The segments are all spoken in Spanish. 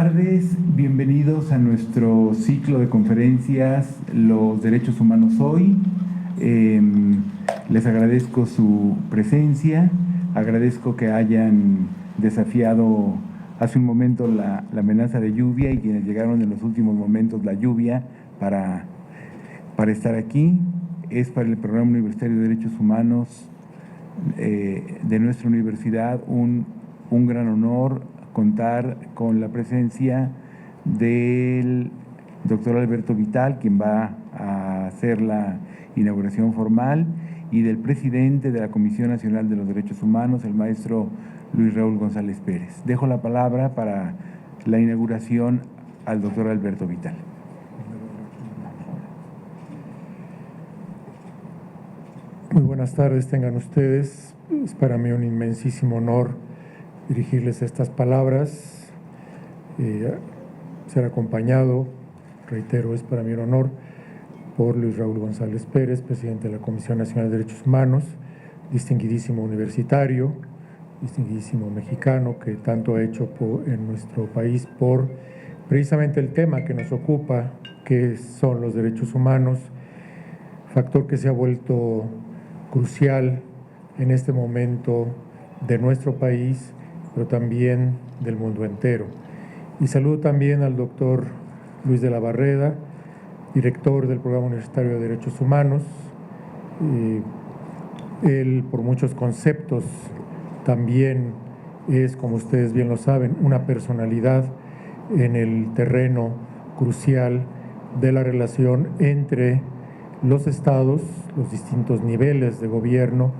tardes, bienvenidos a nuestro ciclo de conferencias Los Derechos Humanos Hoy. Les agradezco su presencia, agradezco que hayan desafiado hace un momento la amenaza de lluvia y quienes llegaron en los últimos momentos la lluvia para estar aquí. Es para el Programa Universitario de Derechos Humanos de nuestra universidad un gran honor contar con la presencia del doctor Alberto Vital, quien va a hacer la inauguración formal, y del presidente de la Comisión Nacional de los Derechos Humanos, el maestro Luis Raúl González Pérez. Dejo la palabra para la inauguración al doctor Alberto Vital. Muy buenas tardes tengan ustedes. Es para mí un inmensísimo honor dirigirles estas palabras, ser acompañado, reitero, es para mí un honor, por Luis Raúl González Pérez, presidente de la Comisión Nacional de Derechos Humanos, distinguidísimo universitario, distinguidísimo mexicano que tanto ha hecho en nuestro país por precisamente el tema que nos ocupa, que son los derechos humanos, factor que se ha vuelto crucial en este momento de nuestro país, pero también del mundo entero. Y saludo también al doctor Luis de la Barreda, director del Programa Universitario de Derechos Humanos. Él, por muchos conceptos, también es, como ustedes bien lo saben, una personalidad en el terreno crucial de la relación entre los estados, los distintos niveles de gobierno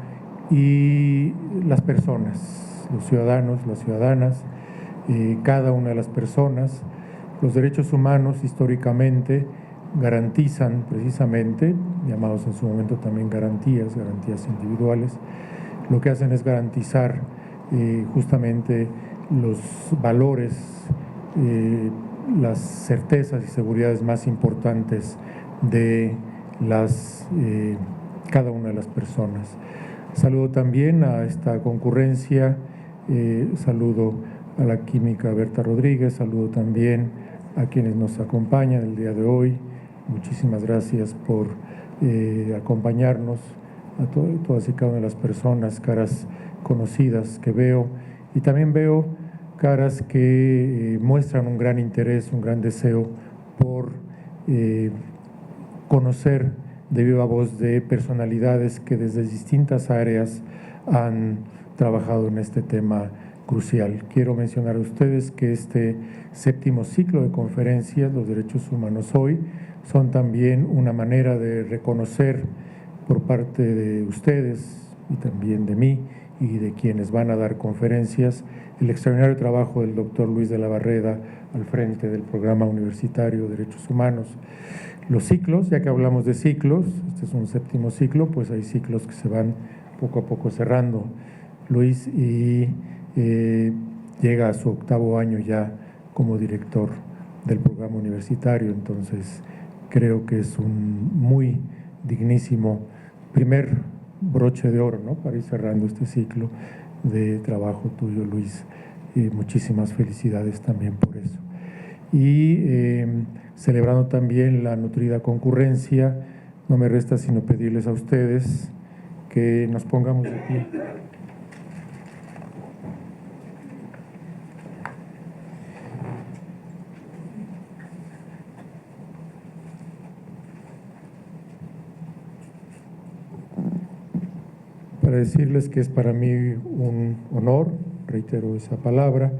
y las personas, los ciudadanos, las ciudadanas, cada una de las personas. Los derechos humanos históricamente garantizan precisamente, llamados en su momento también garantías individuales, lo que hacen es garantizar justamente los valores, las certezas y seguridades más importantes de cada una de las personas. Saludo también a esta concurrencia, saludo a la química Berta Rodríguez, saludo también a quienes nos acompañan el día de hoy. Muchísimas gracias por acompañarnos, a todas y cada una de las personas, caras conocidas que veo, y también veo caras que muestran un gran interés, un gran deseo por conocer de viva voz de personalidades que desde distintas áreas han trabajado en este tema crucial. Quiero mencionar a ustedes que este séptimo ciclo de conferencias, Los Derechos Humanos Hoy, son también una manera de reconocer por parte de ustedes y también de mí y de quienes van a dar conferencias el extraordinario trabajo del doctor Luis de la Barreda al frente del Programa Universitario de Derechos Humanos. Los ciclos, ya que hablamos de ciclos, este es un séptimo ciclo, pues hay ciclos que se van poco a poco cerrando, Luis, y llega a su octavo año ya como director del programa universitario, entonces creo que es un muy dignísimo primer broche de oro, ¿no?, para ir cerrando este ciclo de trabajo tuyo, Luis. Muchísimas felicidades también por eso. Y celebrando también la nutrida concurrencia, no me resta sino pedirles a ustedes que nos pongamos de pie. Para decirles que es para mí un honor, reitero esa palabra,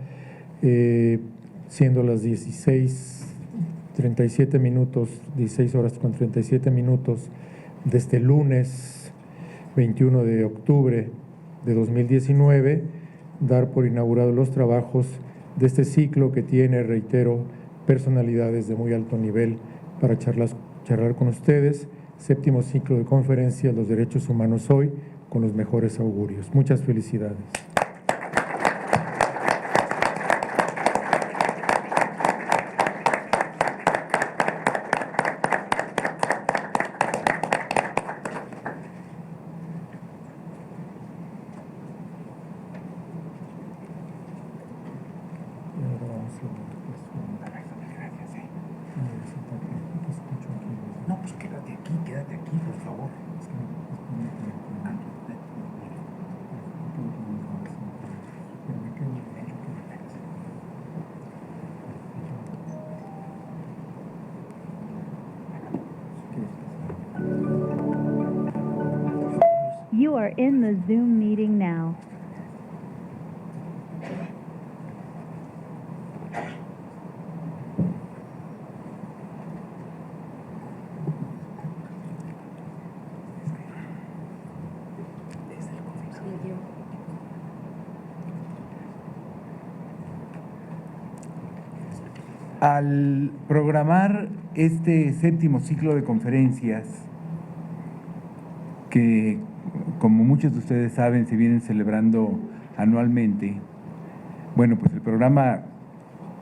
siendo las 16:37 minutos, 16 horas con 37 minutos de este lunes 21 de octubre de 2019, dar por inaugurados los trabajos de este ciclo que tiene, reitero, personalidades de muy alto nivel para charlar con ustedes. Séptimo ciclo de conferencias Los Derechos Humanos Hoy, con los mejores augurios. Muchas felicidades. quédate aquí, por favor. You are in the Zoom meeting now. Al programar este séptimo ciclo de conferencias, que como muchos de ustedes saben se vienen celebrando anualmente, bueno, pues el programa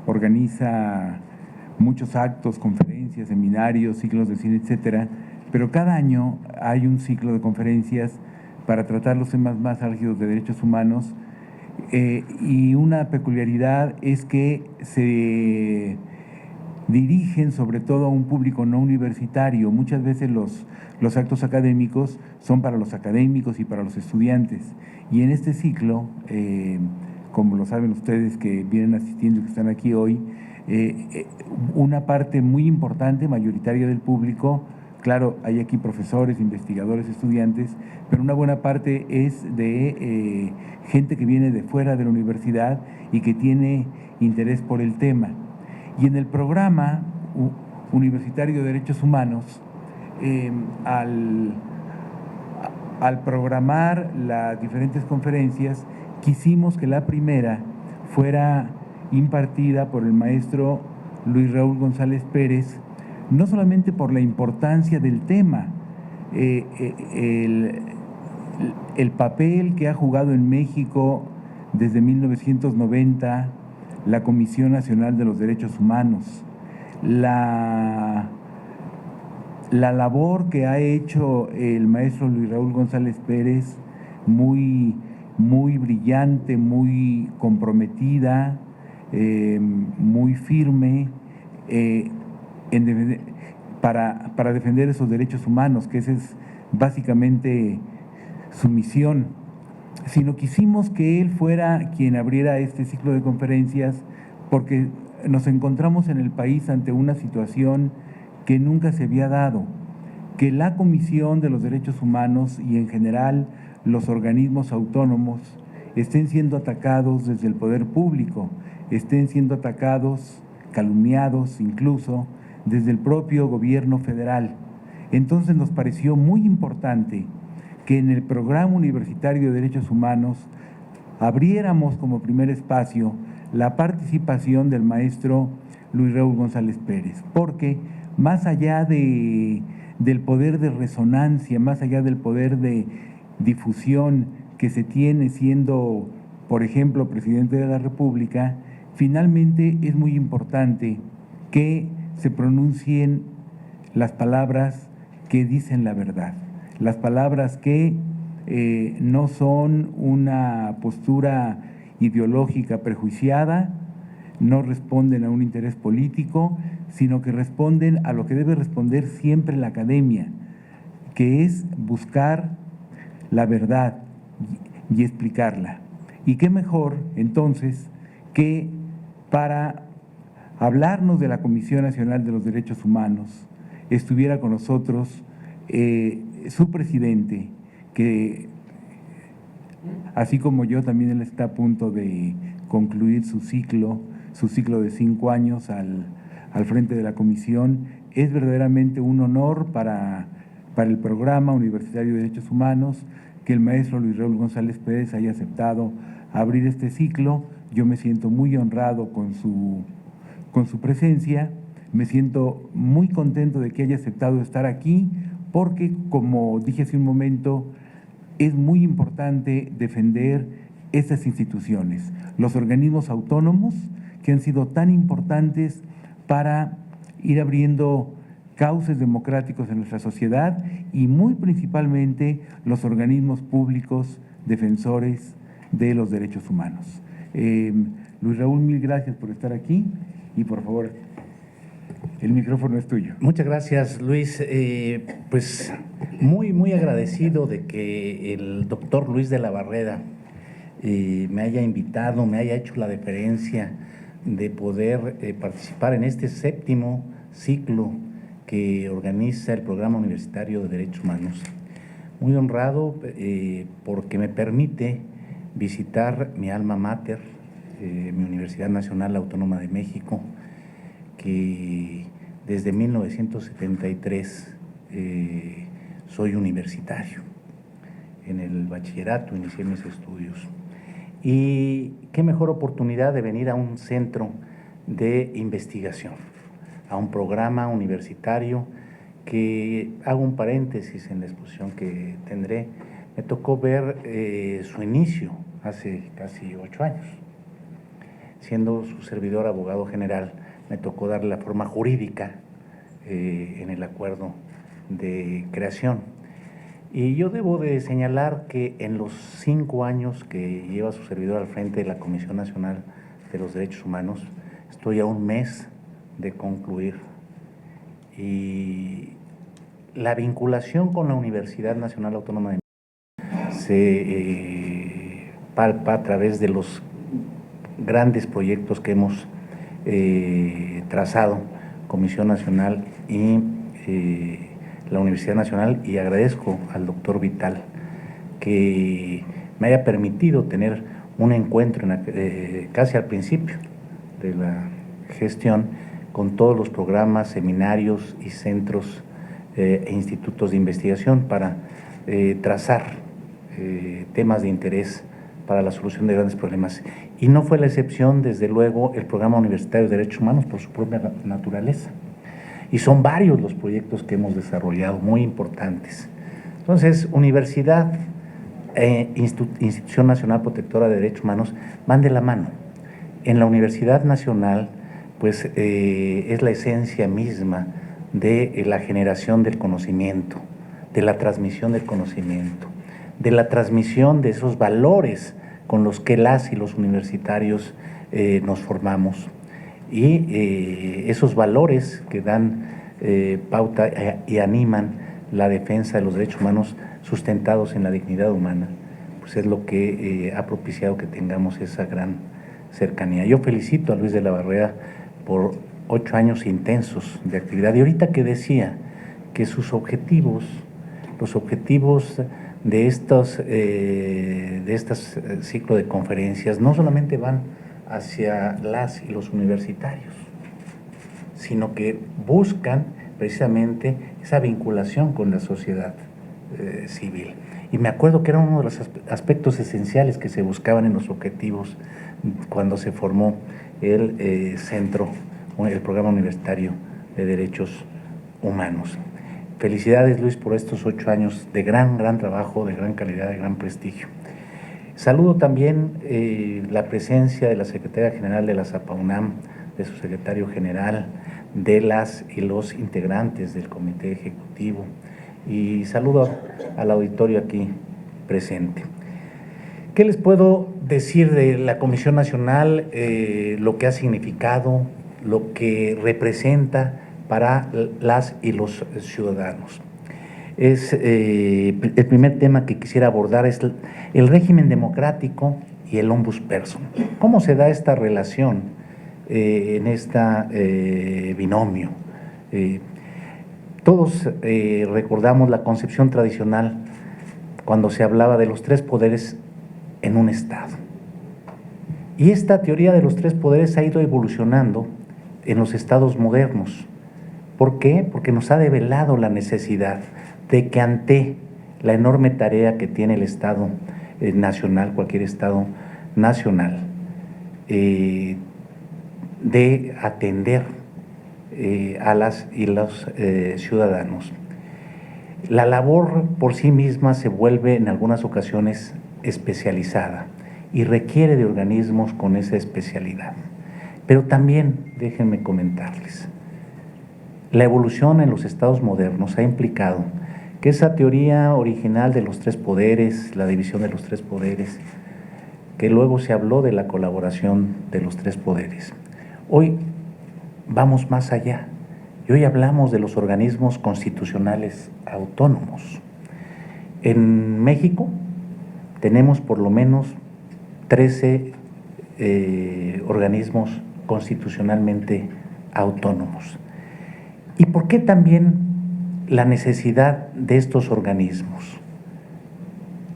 organiza muchos actos, conferencias, seminarios, ciclos de cine, etcétera, pero cada año hay un ciclo de conferencias para tratar los temas más álgidos de derechos humanos, y una peculiaridad es que se dirigen sobre todo a un público no universitario. Muchas veces los actos académicos son para los académicos y para los estudiantes. Y en este ciclo, como lo saben ustedes que vienen asistiendo y que están aquí hoy, una parte muy importante, mayoritaria del público, claro, hay aquí profesores, investigadores, estudiantes, pero una buena parte es de gente que viene de fuera de la universidad y que tiene interés por el tema. Y en el programa universitario de Derechos Humanos, al programar las diferentes conferencias, quisimos que la primera fuera impartida por el maestro Luis Raúl González Pérez, no solamente por la importancia del tema, el papel que ha jugado en México desde 1990 la Comisión Nacional de los Derechos Humanos, la labor que ha hecho el maestro Luis Raúl González Pérez, muy brillante, muy comprometida, muy firme, para defender esos derechos humanos, que esa es básicamente su misión. Sino quisimos que él fuera quien abriera este ciclo de conferencias porque nos encontramos en el país ante una situación que nunca se había dado, que la Comisión de los Derechos Humanos y en general los organismos autónomos estén siendo atacados desde el poder público, estén siendo atacados, calumniados incluso desde el propio gobierno federal. Entonces nos pareció muy importante que en el Programa Universitario de Derechos Humanos abriéramos como primer espacio la participación del maestro Luis Raúl González Pérez, porque más allá del poder de resonancia, más allá del poder de difusión que se tiene siendo, por ejemplo, presidente de la República, finalmente es muy importante que se pronuncien las palabras que dicen la verdad, las palabras que no son una postura ideológica prejuiciada, no responden a un interés político, sino que responden a lo que debe responder siempre la academia, que es buscar la verdad y explicarla. Y qué mejor, entonces, que para hablarnos de la Comisión Nacional de los Derechos Humanos estuviera con nosotros su presidente, que así como yo, también él está a punto de concluir su ciclo de 5 años al frente de la comisión. Es verdaderamente un honor para el Programa Universitario de Derechos Humanos que el maestro Luis Raúl González Pérez haya aceptado abrir este ciclo. Yo me siento muy honrado con su presencia, me siento muy contento de que haya aceptado estar aquí, porque, como dije hace un momento, es muy importante defender estas instituciones, los organismos autónomos que han sido tan importantes para ir abriendo cauces democráticos en nuestra sociedad y muy principalmente los organismos públicos defensores de los derechos humanos. Luis Raúl, mil gracias por estar aquí y por favor, El micrófono es tuyo. Muchas gracias, Luis. Pues muy agradecido de que el doctor Luis de la Barrera me haya invitado, me haya hecho la deferencia de poder participar en este 7º ciclo que organiza el Programa Universitario de Derechos Humanos. Muy honrado porque me permite visitar mi alma mater, mi Universidad Nacional Autónoma de México, que desde 1973 soy universitario. En el bachillerato inicié mis estudios. Y qué mejor oportunidad de venir a un centro de investigación, a un programa universitario que, hago un paréntesis en la exposición que tendré, me tocó ver su inicio hace casi 8 años. Siendo su servidor abogado general, me tocó darle la forma jurídica en el acuerdo de creación. Y yo debo de señalar que en los 5 años que lleva su servidor al frente de la Comisión Nacional de los Derechos Humanos, estoy a un mes de concluir. Y la vinculación con la Universidad Nacional Autónoma de México se palpa a través de los grandes proyectos que hemos trazado, Comisión Nacional y la Universidad Nacional, y agradezco al doctor Vital que me haya permitido tener un encuentro casi al principio de la gestión con todos los programas, seminarios y centros e institutos de investigación para trazar temas de interés para la solución de grandes problemas. Y no fue la excepción, desde luego, el Programa Universitario de Derechos Humanos por su propia naturaleza. Y son varios los proyectos que hemos desarrollado, muy importantes. Entonces, universidad e Institución Nacional Protectora de Derechos Humanos van de la mano. En la Universidad Nacional, pues, es la esencia misma de la generación del conocimiento, de la transmisión del conocimiento, de la transmisión de esos valores con los que las y los universitarios nos formamos. Y esos valores que dan pauta y animan la defensa de los derechos humanos sustentados en la dignidad humana, pues es lo que ha propiciado que tengamos esa gran cercanía. Yo felicito a Luis de la Barrera por 8 años intensos de actividad. Y ahorita que decía que sus objetivos, los objetivos de estos ciclo de conferencias no solamente van hacia las y los universitarios, sino que buscan precisamente esa vinculación con la sociedad civil. Y me acuerdo que era uno de los aspectos esenciales que se buscaban en los objetivos cuando se formó el centro, el Programa Universitario de Derechos Humanos. Felicidades, Luis, por estos 8 años de gran trabajo, de gran calidad, de gran prestigio. Saludo también la presencia de la Secretaria General de la ZAPAUNAM, de su secretario general, de las y los integrantes del Comité Ejecutivo, y saludo al auditorio aquí presente. ¿Qué les puedo decir de la Comisión Nacional? Lo que ha significado, lo que representa para las y los ciudadanos. El primer tema que quisiera abordar es el régimen democrático y el ombudsperson. ¿Cómo se da esta relación en este binomio? Todos recordamos la concepción tradicional cuando se hablaba de los 3 poderes en un Estado. Y esta teoría de los 3 poderes ha ido evolucionando en los estados modernos. ¿Por qué? Porque nos ha develado la necesidad de que ante la enorme tarea que tiene el Estado nacional, cualquier Estado nacional, de atender a las y los ciudadanos, la labor por sí misma se vuelve en algunas ocasiones especializada y requiere de organismos con esa especialidad. Pero también, déjenme comentarles, la evolución en los estados modernos ha implicado que esa teoría original de los 3 poderes, la división de los 3 poderes, que luego se habló de la colaboración de los 3 poderes, hoy vamos más allá Y hoy hablamos de los organismos constitucionales autónomos. En México tenemos por lo menos 13 organismos constitucionalmente autónomos. ¿Y por qué también la necesidad de estos organismos?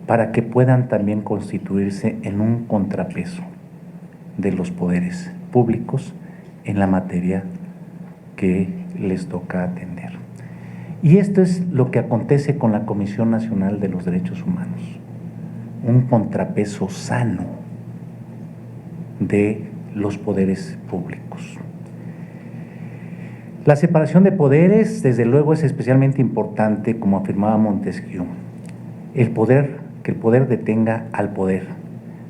Para que puedan también constituirse en un contrapeso de los poderes públicos en la materia que les toca atender. Y esto es lo que acontece con la Comisión Nacional de los Derechos Humanos, un contrapeso sano de los poderes públicos. La separación de poderes, desde luego, es especialmente importante, como afirmaba Montesquieu, que el poder detenga al poder,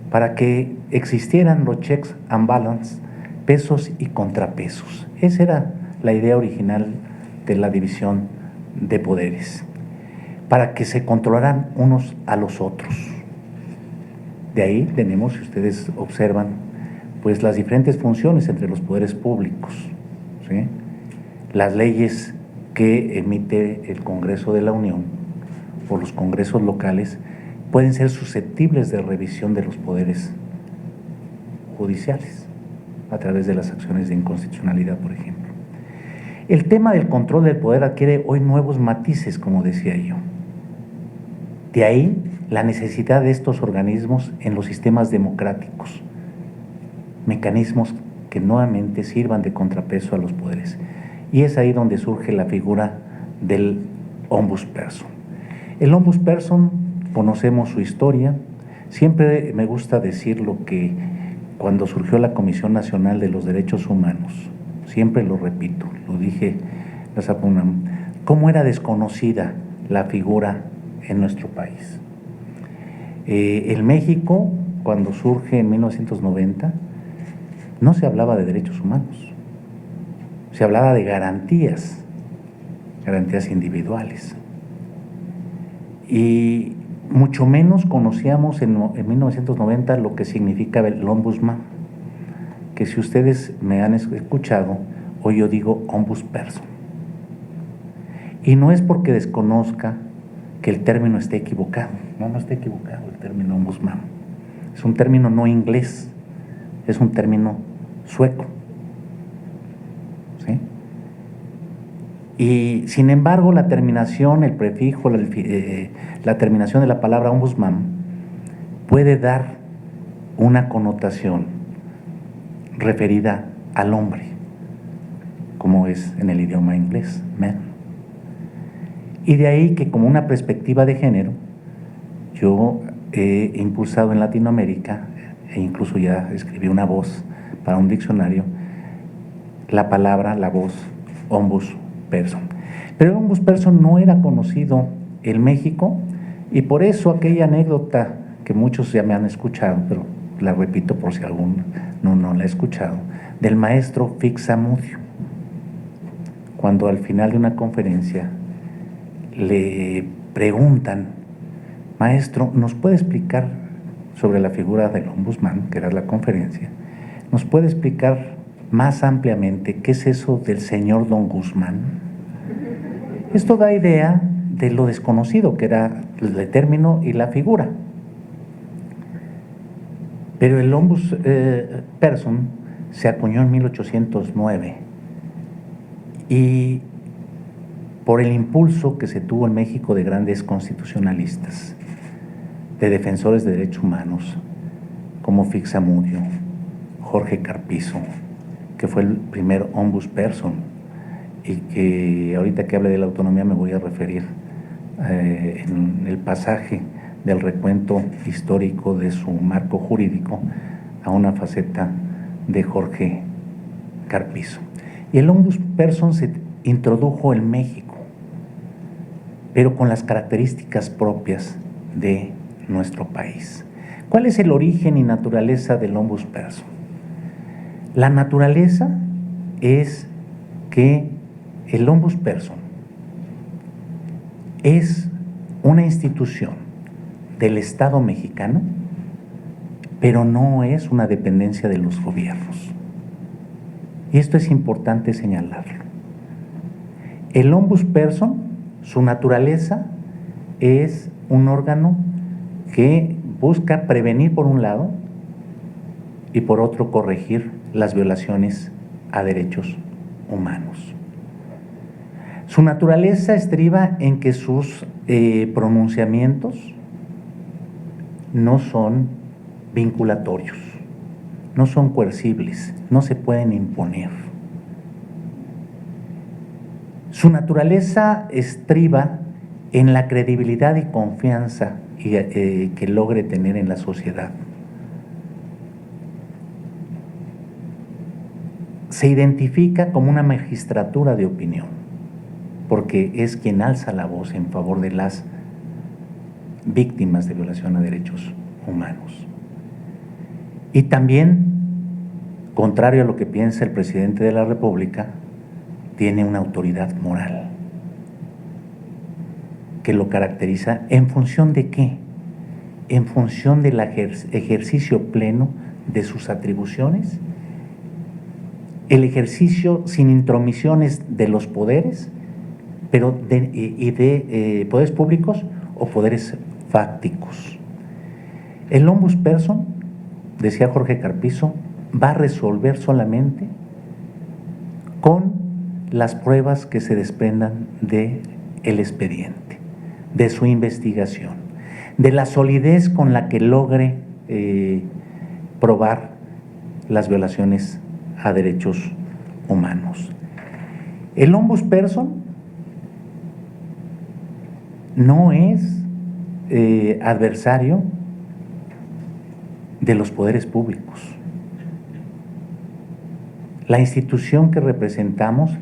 para que existieran los checks and balances, pesos y contrapesos. Esa era la idea original de la división de poderes, para que se controlaran unos a los otros. De ahí tenemos, si ustedes observan, pues las diferentes funciones entre los poderes públicos, ¿sí? Las leyes que emite el Congreso de la Unión o los congresos locales pueden ser susceptibles de revisión de los poderes judiciales a través de las acciones de inconstitucionalidad, por ejemplo. El tema del control del poder adquiere hoy nuevos matices, como decía yo. De ahí la necesidad de estos organismos en los sistemas democráticos, mecanismos que nuevamente sirvan de contrapeso a los poderes. Y es ahí donde surge la figura del ombudsperson. El ombudsperson, conocemos su historia. Siempre me gusta decir lo que cuando surgió la Comisión Nacional de los Derechos Humanos, siempre lo repito, lo dije, cómo era desconocida la figura en nuestro país. En México, cuando surge en 1990, no se hablaba de derechos humanos, se hablaba de garantías individuales. Y mucho menos conocíamos en 1990 lo que significa el ombudsman, que si ustedes me han escuchado, hoy yo digo ombudsperson. Y no es porque desconozca que el término esté equivocado, no está equivocado el término ombudsman. Es un término no inglés, es un término sueco. ¿Sí? Y sin embargo, la terminación, el prefijo, la terminación de la palabra ombudsman puede dar una connotación referida al hombre, como es en el idioma inglés, man. Y de ahí que, como una perspectiva de género, yo he impulsado en Latinoamérica, e incluso ya escribí una voz para un diccionario, la voz ombudsperson. Pero el ombudsperson no era conocido en México, y por eso aquella anécdota que muchos ya me han escuchado, pero la repito por si alguno no la ha escuchado, del maestro Fixamudio, cuando al final de una conferencia le preguntan: maestro, ¿nos puede explicar sobre la figura del ombudsman, que era la conferencia? ¿Nos puede explicar más ampliamente qué es eso del señor Don Guzmán? Esto da idea de lo desconocido que era el término y la figura. Pero el ombudsperson se acuñó en 1809 y por el impulso que se tuvo en México de grandes constitucionalistas, de defensores de derechos humanos, como Fixamudio, Jorge Carpizo, que fue el primer ombudsperson, y que ahorita que hable de la autonomía me voy a referir en el pasaje del recuento histórico de su marco jurídico a una faceta de Jorge Carpizo. Y el ombudsperson se introdujo en México, pero con las características propias de nuestro país. ¿Cuál es el origen y naturaleza del ombudsperson? La naturaleza es que el ombudsperson es una institución del Estado mexicano, pero no es una dependencia de los gobiernos. Y esto es importante señalarlo. El ombudsperson, su naturaleza es un órgano que busca prevenir por un lado y por otro corregir las violaciones a derechos humanos. Su naturaleza estriba en que sus pronunciamientos no son vinculatorios, no son coercibles, no se pueden imponer. Su naturaleza estriba en la credibilidad y confianza que logre tener en la sociedad. Se identifica como una magistratura de opinión, porque es quien alza la voz en favor de las víctimas de violación a derechos humanos. Y también, contrario a lo que piensa el presidente de la República, tiene una autoridad moral que lo caracteriza. ¿En función de qué? En función del ejercicio pleno de sus atribuciones, el ejercicio sin intromisiones de los poderes, pero de poderes públicos o poderes fácticos. El ombudsperson, decía Jorge Carpizo, va a resolver solamente con las pruebas que se desprendan del expediente, de su investigación, de la solidez con la que logre probar las violaciones a derechos humanos. El ombudsperson no es adversario de los poderes públicos. La institución que representamos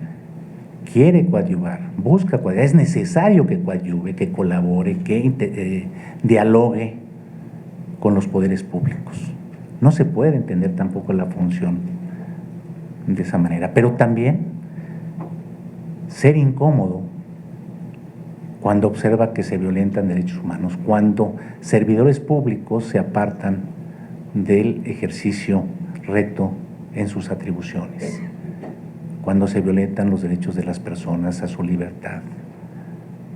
quiere coadyuvar, busca coadyuvar, es necesario que coadyuve, que colabore, que dialogue con los poderes públicos. No se puede entender tampoco la función de esa manera, pero también ser incómodo cuando observa que se violentan derechos humanos, cuando servidores públicos se apartan del ejercicio recto en sus atribuciones, cuando se violentan los derechos de las personas a su libertad,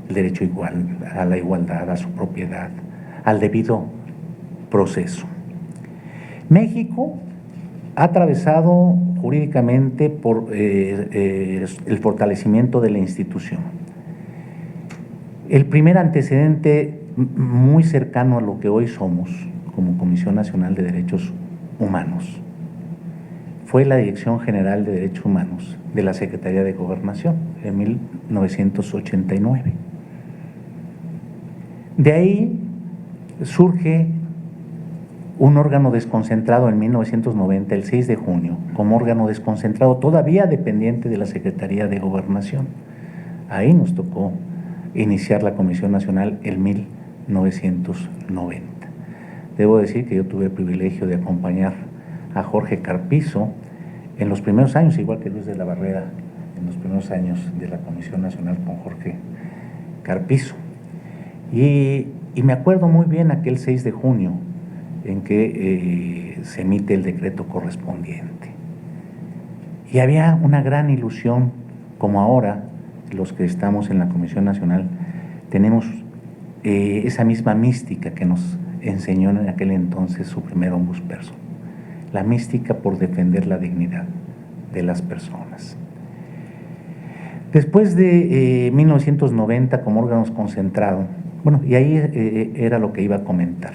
el derecho igual, a la igualdad, a su propiedad, al debido proceso. México ha atravesado jurídicamente por el fortalecimiento de la institución. El primer antecedente muy cercano a lo que hoy somos como Comisión Nacional de Derechos Humanos fue la Dirección General de Derechos Humanos de la Secretaría de Gobernación en 1989. De ahí surge un órgano desconcentrado en 1990, el 6 de junio, como órgano desconcentrado todavía dependiente de la Secretaría de Gobernación. Ahí nos tocó iniciar la Comisión Nacional en 1990. Debo decir que yo tuve el privilegio de acompañar a Jorge Carpizo en los primeros años, igual que Luis de la Barrera, en los primeros años de la Comisión Nacional con Jorge Carpizo. Y me acuerdo muy bien aquel 6 de junio en que se emite el decreto correspondiente. Y había una gran ilusión, como ahora los que estamos en la Comisión Nacional tenemos esa misma mística que nos enseñó en aquel entonces su primer ombudsperson, la mística por defender la dignidad de las personas. Después de 1990 como órganos concentrados, bueno, y ahí era lo que iba a comentar.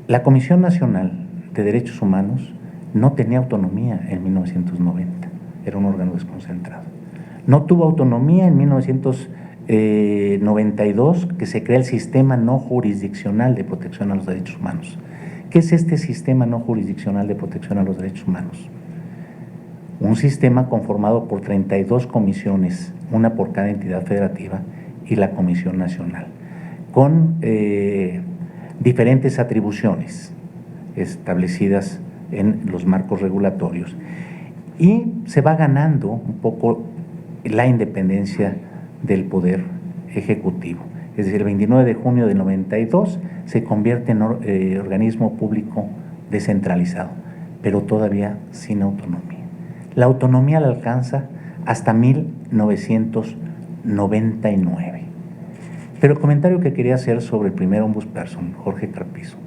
La Comisión Nacional de Derechos Humanos no tenía autonomía en 1990, era un órgano desconcentrado. No tuvo autonomía en 1992, que se crea el Sistema No Jurisdiccional de Protección a los Derechos Humanos. ¿Qué es este Sistema No Jurisdiccional de Protección a los Derechos Humanos? Un sistema conformado por 32 comisiones, una por cada entidad federativa, y la Comisión Nacional, con diferentes atribuciones establecidas en los marcos regulatorios. Y se va ganando un poco la independencia del Poder Ejecutivo. Es decir, el 29 de junio del 92 se convierte en organismo público descentralizado, pero todavía sin autonomía. La autonomía la alcanza hasta 1999. Pero el comentario que quería hacer sobre el primer ombudsperson, Jorge Carpizo,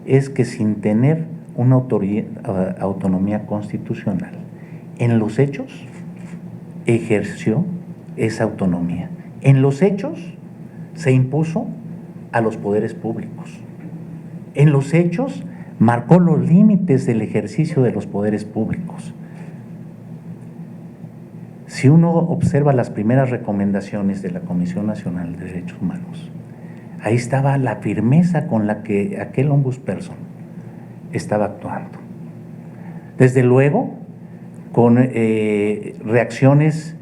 es que sin tener una autonomía constitucional, en los hechos ejerció esa autonomía. En los hechos se impuso a los poderes públicos. En los hechos marcó los límites del ejercicio de los poderes públicos. Si uno observa las primeras recomendaciones de la Comisión Nacional de Derechos Humanos, ahí estaba la firmeza con la que aquel ombudsperson estaba actuando. Desde luego, con reacciones,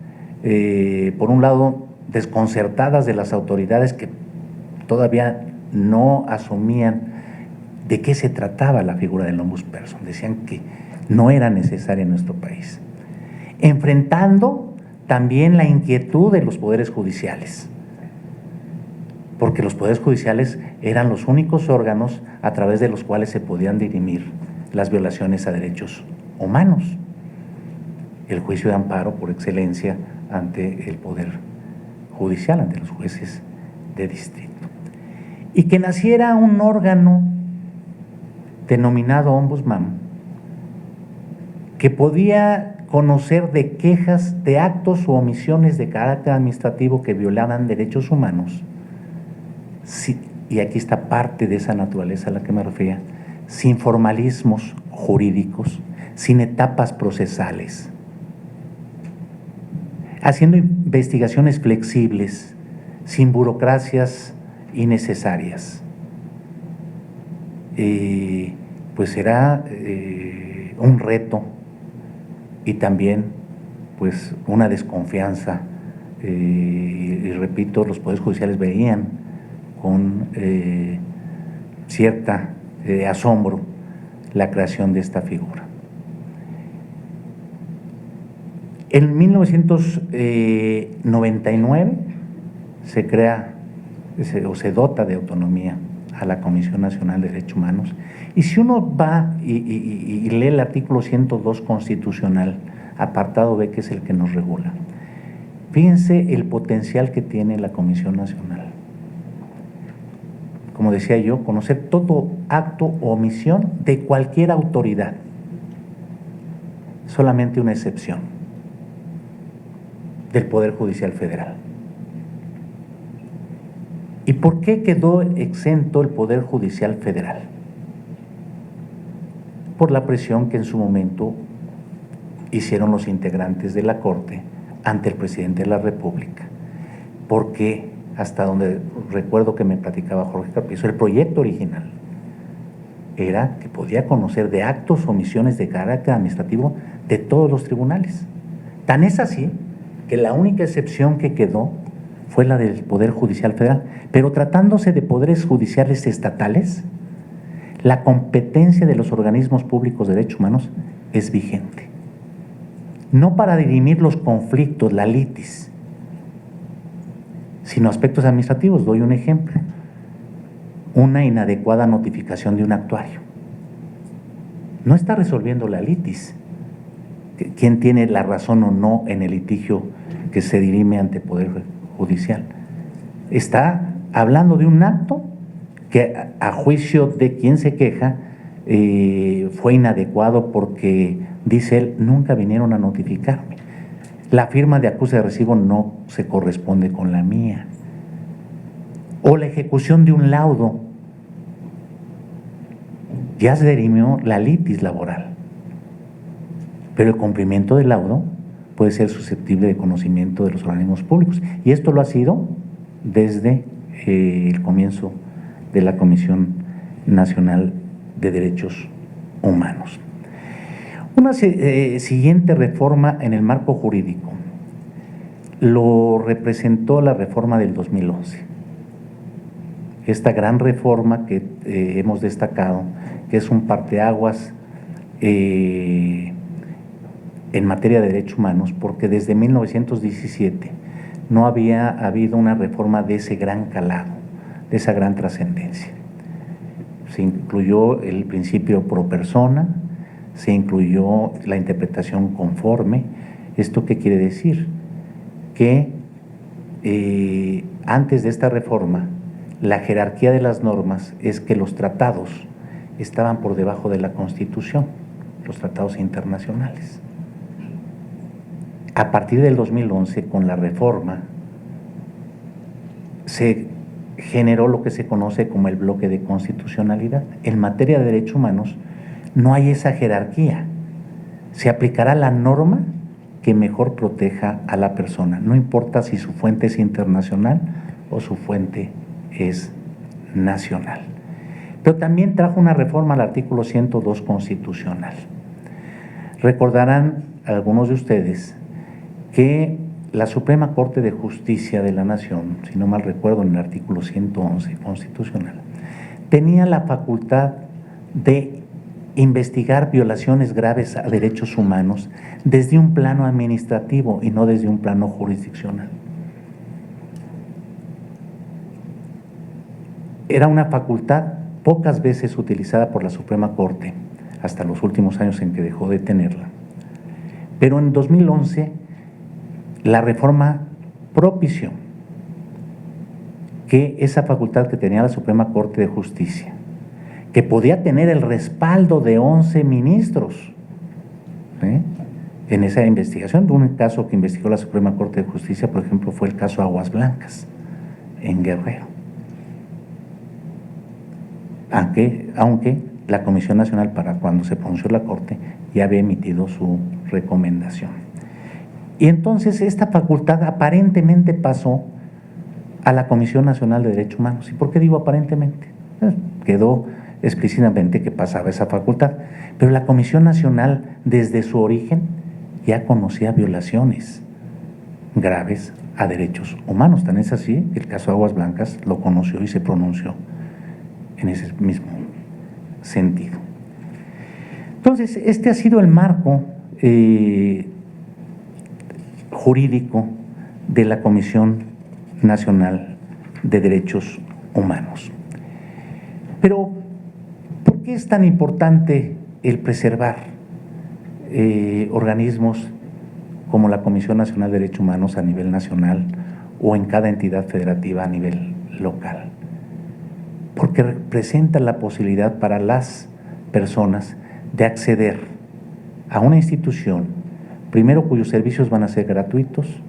por un lado, desconcertadas de las autoridades que todavía no asumían de qué se trataba la figura del ombudsperson. Decían que no era necesaria en nuestro país. Enfrentando también la inquietud de los poderes judiciales, porque los poderes judiciales eran los únicos órganos a través de los cuales se podían dirimir las violaciones a derechos humanos. El juicio de amparo por excelencia ante el poder judicial, ante los jueces de distrito. Y que naciera un órgano denominado ombudsman, que podía conocer de quejas de actos o omisiones de carácter administrativo que violaban derechos humanos, sí, y aquí está parte de esa naturaleza a la que me refería, sin formalismos jurídicos, sin etapas procesales, haciendo investigaciones flexibles, sin burocracias innecesarias. Pues será un reto y también pues una desconfianza, y repito, los poderes judiciales veían con cierta asombro la creación de esta figura. En 1999 se crea o se dota de autonomía a la Comisión Nacional de Derechos Humanos, y si uno va y lee el artículo 102 constitucional, apartado B, que es el que nos regula, fíjense el potencial que tiene la Comisión Nacional. Como decía yo, conocer todo acto o omisión de cualquier autoridad, solamente una excepción, del Poder Judicial Federal. ¿Y por qué quedó exento el Poder Judicial Federal? Por la presión que en su momento hicieron los integrantes de la Corte ante el presidente de la República. Porque hasta donde recuerdo que me platicaba Jorge Carpizo, el proyecto original era que podía conocer de actos o omisiones de carácter administrativo de todos los tribunales. Tan es así que la única excepción que quedó fue la del Poder Judicial Federal, pero tratándose de poderes judiciales estatales, la competencia de los organismos públicos de derechos humanos es vigente. No para dirimir los conflictos, la litis, sino aspectos administrativos. Doy un ejemplo: una inadecuada notificación de un actuario. No está resolviendo la litis, quién tiene la razón o no en el litigio que se dirime ante el Poder Judicial. Está hablando de un acto que, a juicio de quien se queja, fue inadecuado porque, dice él, nunca vinieron a notificarme. La firma de acuse de recibo no se corresponde con la mía. O la ejecución de un laudo. Ya se dirimió la litis laboral, pero el cumplimiento del laudo puede ser susceptible de conocimiento de los organismos públicos. Y esto lo ha sido desde el comienzo de la Comisión Nacional de Derechos Humanos. Una siguiente reforma en el marco jurídico lo representó la reforma del 2011. Esta gran reforma que hemos destacado, que es un parteaguas en materia de derechos humanos, porque desde 1917 no había habido una reforma de ese gran calado, de esa gran trascendencia. Se incluyó el principio pro persona, se incluyó la interpretación conforme, ¿Esto qué quiere decir? Que antes de esta reforma, la jerarquía de las normas es que los tratados estaban por debajo de la Constitución, los tratados internacionales. A partir del 2011, con la reforma, se generó lo que se conoce como el bloque de constitucionalidad. En materia de derechos humanos no hay esa jerarquía. Se aplicará la norma que mejor proteja a la persona, no importa si su fuente es internacional o su fuente es nacional. Pero también trajo una reforma al artículo 102 constitucional. Recordarán algunos de ustedes que la Suprema Corte de Justicia de la Nación, si no mal recuerdo, en el artículo 111 constitucional, tenía la facultad de investigar violaciones graves a derechos humanos desde un plano administrativo y no desde un plano jurisdiccional. Era una facultad pocas veces utilizada por la Suprema Corte, hasta los últimos años en que dejó de tenerla. Pero en 2011, la reforma propició que esa facultad que tenía la Suprema Corte de Justicia, que podía tener el respaldo de 11 ministros, en esa investigación. Un caso que investigó la Suprema Corte de Justicia, por ejemplo, fue el caso Aguas Blancas, en Guerrero. Aunque la Comisión Nacional, para cuando se pronunció la Corte, ya había emitido su recomendación. Y entonces esta facultad aparentemente pasó a la Comisión Nacional de Derechos Humanos. ¿Y por qué digo aparentemente? Quedó explícitamente que pasaba esa facultad. Pero la Comisión Nacional, desde su origen, ya conocía violaciones graves a derechos humanos. Tan es así que el caso Aguas Blancas lo conoció y se pronunció en ese mismo sentido. Entonces, este ha sido el marco jurídico de la Comisión Nacional de Derechos Humanos. Pero, ¿por qué es tan importante el preservar organismos como la Comisión Nacional de Derechos Humanos a nivel nacional o en cada entidad federativa a nivel local? Porque representa la posibilidad para las personas de acceder a una institución, primero, cuyos servicios van a ser gratuitos;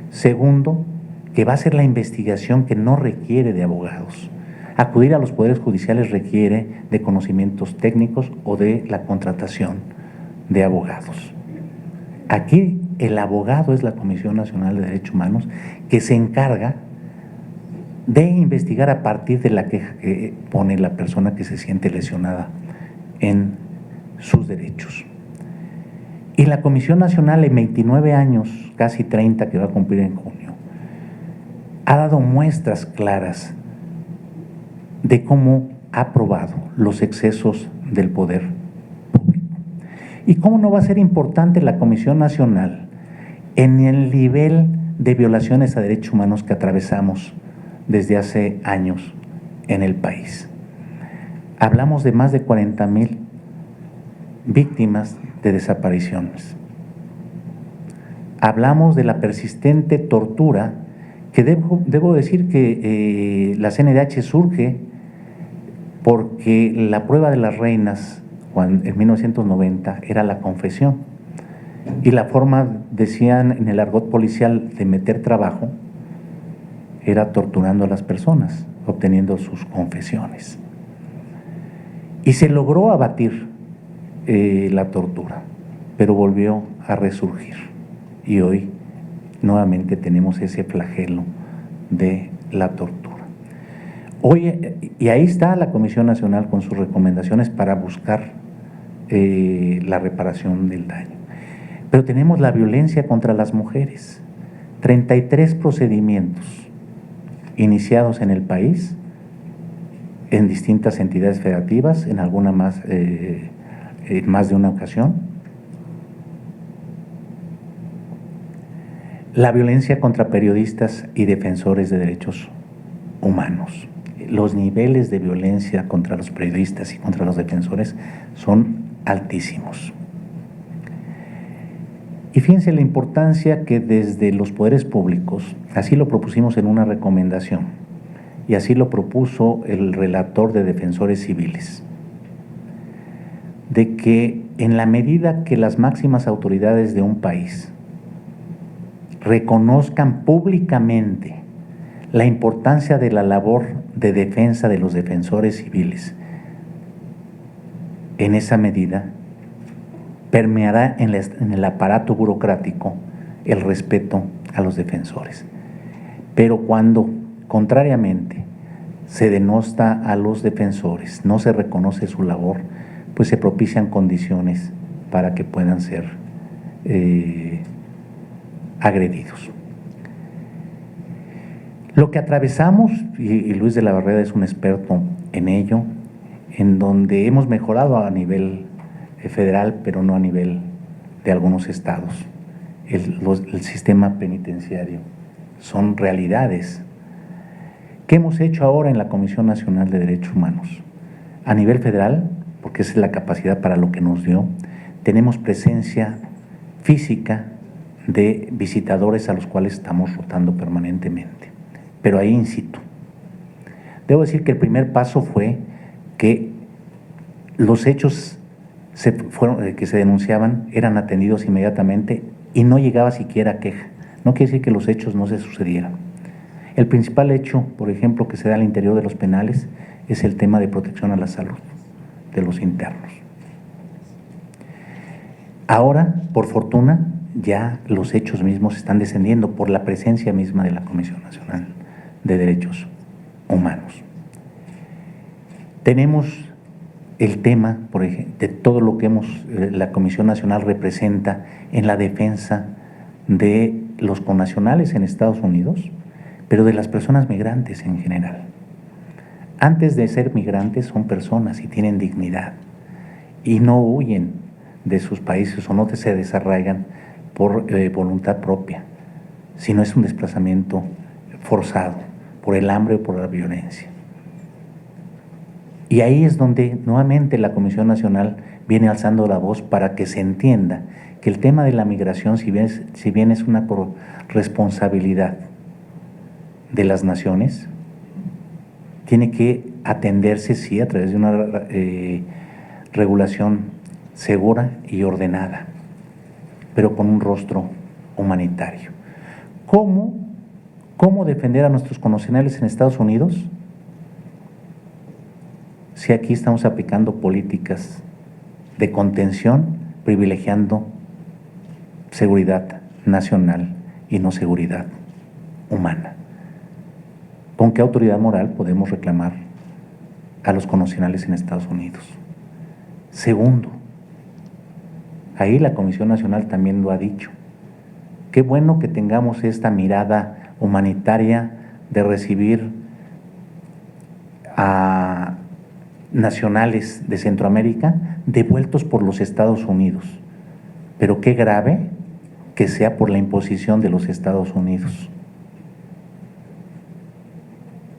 segundo, que va a ser la investigación que no requiere de abogados. Acudir a los poderes judiciales requiere de conocimientos técnicos o de la contratación de abogados. Aquí el abogado es la Comisión Nacional de Derechos Humanos, que se encarga de investigar a partir de la queja que pone la persona que se siente lesionada en sus derechos. Y la Comisión Nacional, en 29 años, casi 30 que va a cumplir en junio, ha dado muestras claras de cómo ha probado los excesos del poder público. ¿Y cómo no va a ser importante la Comisión Nacional en el nivel de violaciones a derechos humanos que atravesamos desde hace años en el país? Hablamos de más de 40,000 víctimas de desapariciones. Hablamos de la persistente tortura, que debo decir que la CNDH surge porque la prueba de las reinas en 1990 era la confesión, y la forma, decían en el argot policial, de meter trabajo era torturando a las personas, obteniendo sus confesiones. Y se logró abatir la tortura, pero volvió a resurgir. Y hoy nuevamente tenemos ese flagelo de la tortura. Y ahí está la Comisión Nacional con sus recomendaciones para buscar la reparación del daño. Pero tenemos la violencia contra las mujeres. 33 procedimientos iniciados en el país, en distintas entidades federativas, en alguna más de una ocasión. La violencia contra periodistas y defensores de derechos humanos. Los niveles de violencia contra los periodistas y contra los defensores son altísimos. Y fíjense la importancia que desde los poderes públicos, así lo propusimos en una recomendación, y así lo propuso el relator de defensores civiles, de que en la medida que las máximas autoridades de un país reconozcan públicamente la importancia de la labor de defensa de los defensores civiles, en esa medida permeará en el aparato burocrático el respeto a los defensores. Pero cuando, contrariamente, se denosta a los defensores, no se reconoce su labor, pues se propician condiciones para que puedan ser agredidos. Lo que atravesamos, y Luis de la Barrera es un experto en ello, en donde hemos mejorado a nivel federal, pero no a nivel de algunos estados. El sistema penitenciario son realidades. ¿Qué hemos hecho ahora en la Comisión Nacional de Derechos Humanos? A nivel federal, porque esa es la capacidad para lo que nos dio, tenemos presencia física de visitadores a los cuales estamos rotando permanentemente, pero ahí in situ. Debo decir que el primer paso fue que los hechos que se denunciaban eran atendidos inmediatamente y no llegaba siquiera queja. No quiere decir que los hechos no se sucedieran. El principal hecho, por ejemplo, que se da al interior de los penales es el tema de protección a la salud de los internos. Ahora, por fortuna, ya los hechos mismos están descendiendo por la presencia misma de la Comisión Nacional de Derechos Humanos. Tenemos el tema, por ejemplo, de todo lo que la Comisión Nacional representa en la defensa de los connacionales en Estados Unidos, pero de las personas migrantes en general. Antes de ser migrantes son personas y tienen dignidad y no huyen de sus países o no se desarraigan por voluntad propia, sino es un desplazamiento forzado por el hambre o por la violencia. Y ahí es donde nuevamente la Comisión Nacional viene alzando la voz para que se entienda que el tema de la migración, si bien es una responsabilidad de las naciones, tiene que atenderse, sí, a través de una regulación segura y ordenada, pero con un rostro humanitario. ¿Cómo defender a nuestros connacionales en Estados Unidos? Si aquí estamos aplicando políticas de contención, privilegiando seguridad nacional y no seguridad humana. ¿Con qué autoridad moral podemos reclamar a los connacionales en Estados Unidos? Segundo, ahí la Comisión Nacional también lo ha dicho. Qué bueno que tengamos esta mirada humanitaria de recibir a nacionales de Centroamérica devueltos por los Estados Unidos. Pero qué grave que sea por la imposición de los Estados Unidos.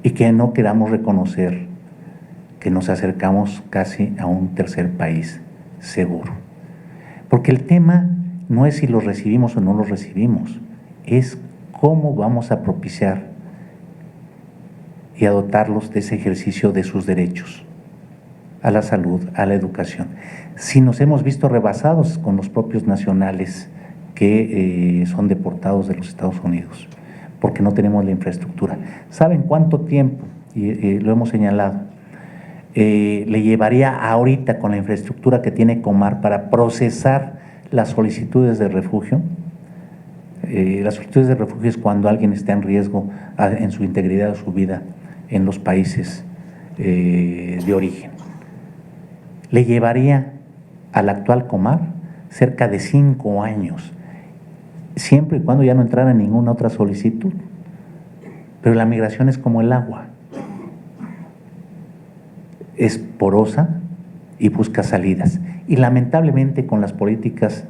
Y que no queramos reconocer que nos acercamos casi a un tercer país seguro. Porque el tema no es si los recibimos o no los recibimos, es cómo vamos a propiciar y a dotarlos de ese ejercicio de sus derechos a la salud, a la educación. Si nos hemos visto rebasados con los propios nacionales que son deportados de los Estados Unidos, porque no tenemos la infraestructura. ¿Saben cuánto tiempo, y lo hemos señalado, le llevaría ahorita con la infraestructura que tiene Comar para procesar las solicitudes de refugio? Las solicitudes de refugio es cuando alguien está en riesgo en su integridad o su vida en los países de origen. Le llevaría al actual Comar cerca de 5 años, siempre y cuando ya no entrara ninguna otra solicitud. Pero la migración es como el agua, es porosa y busca salidas. Y lamentablemente con las políticas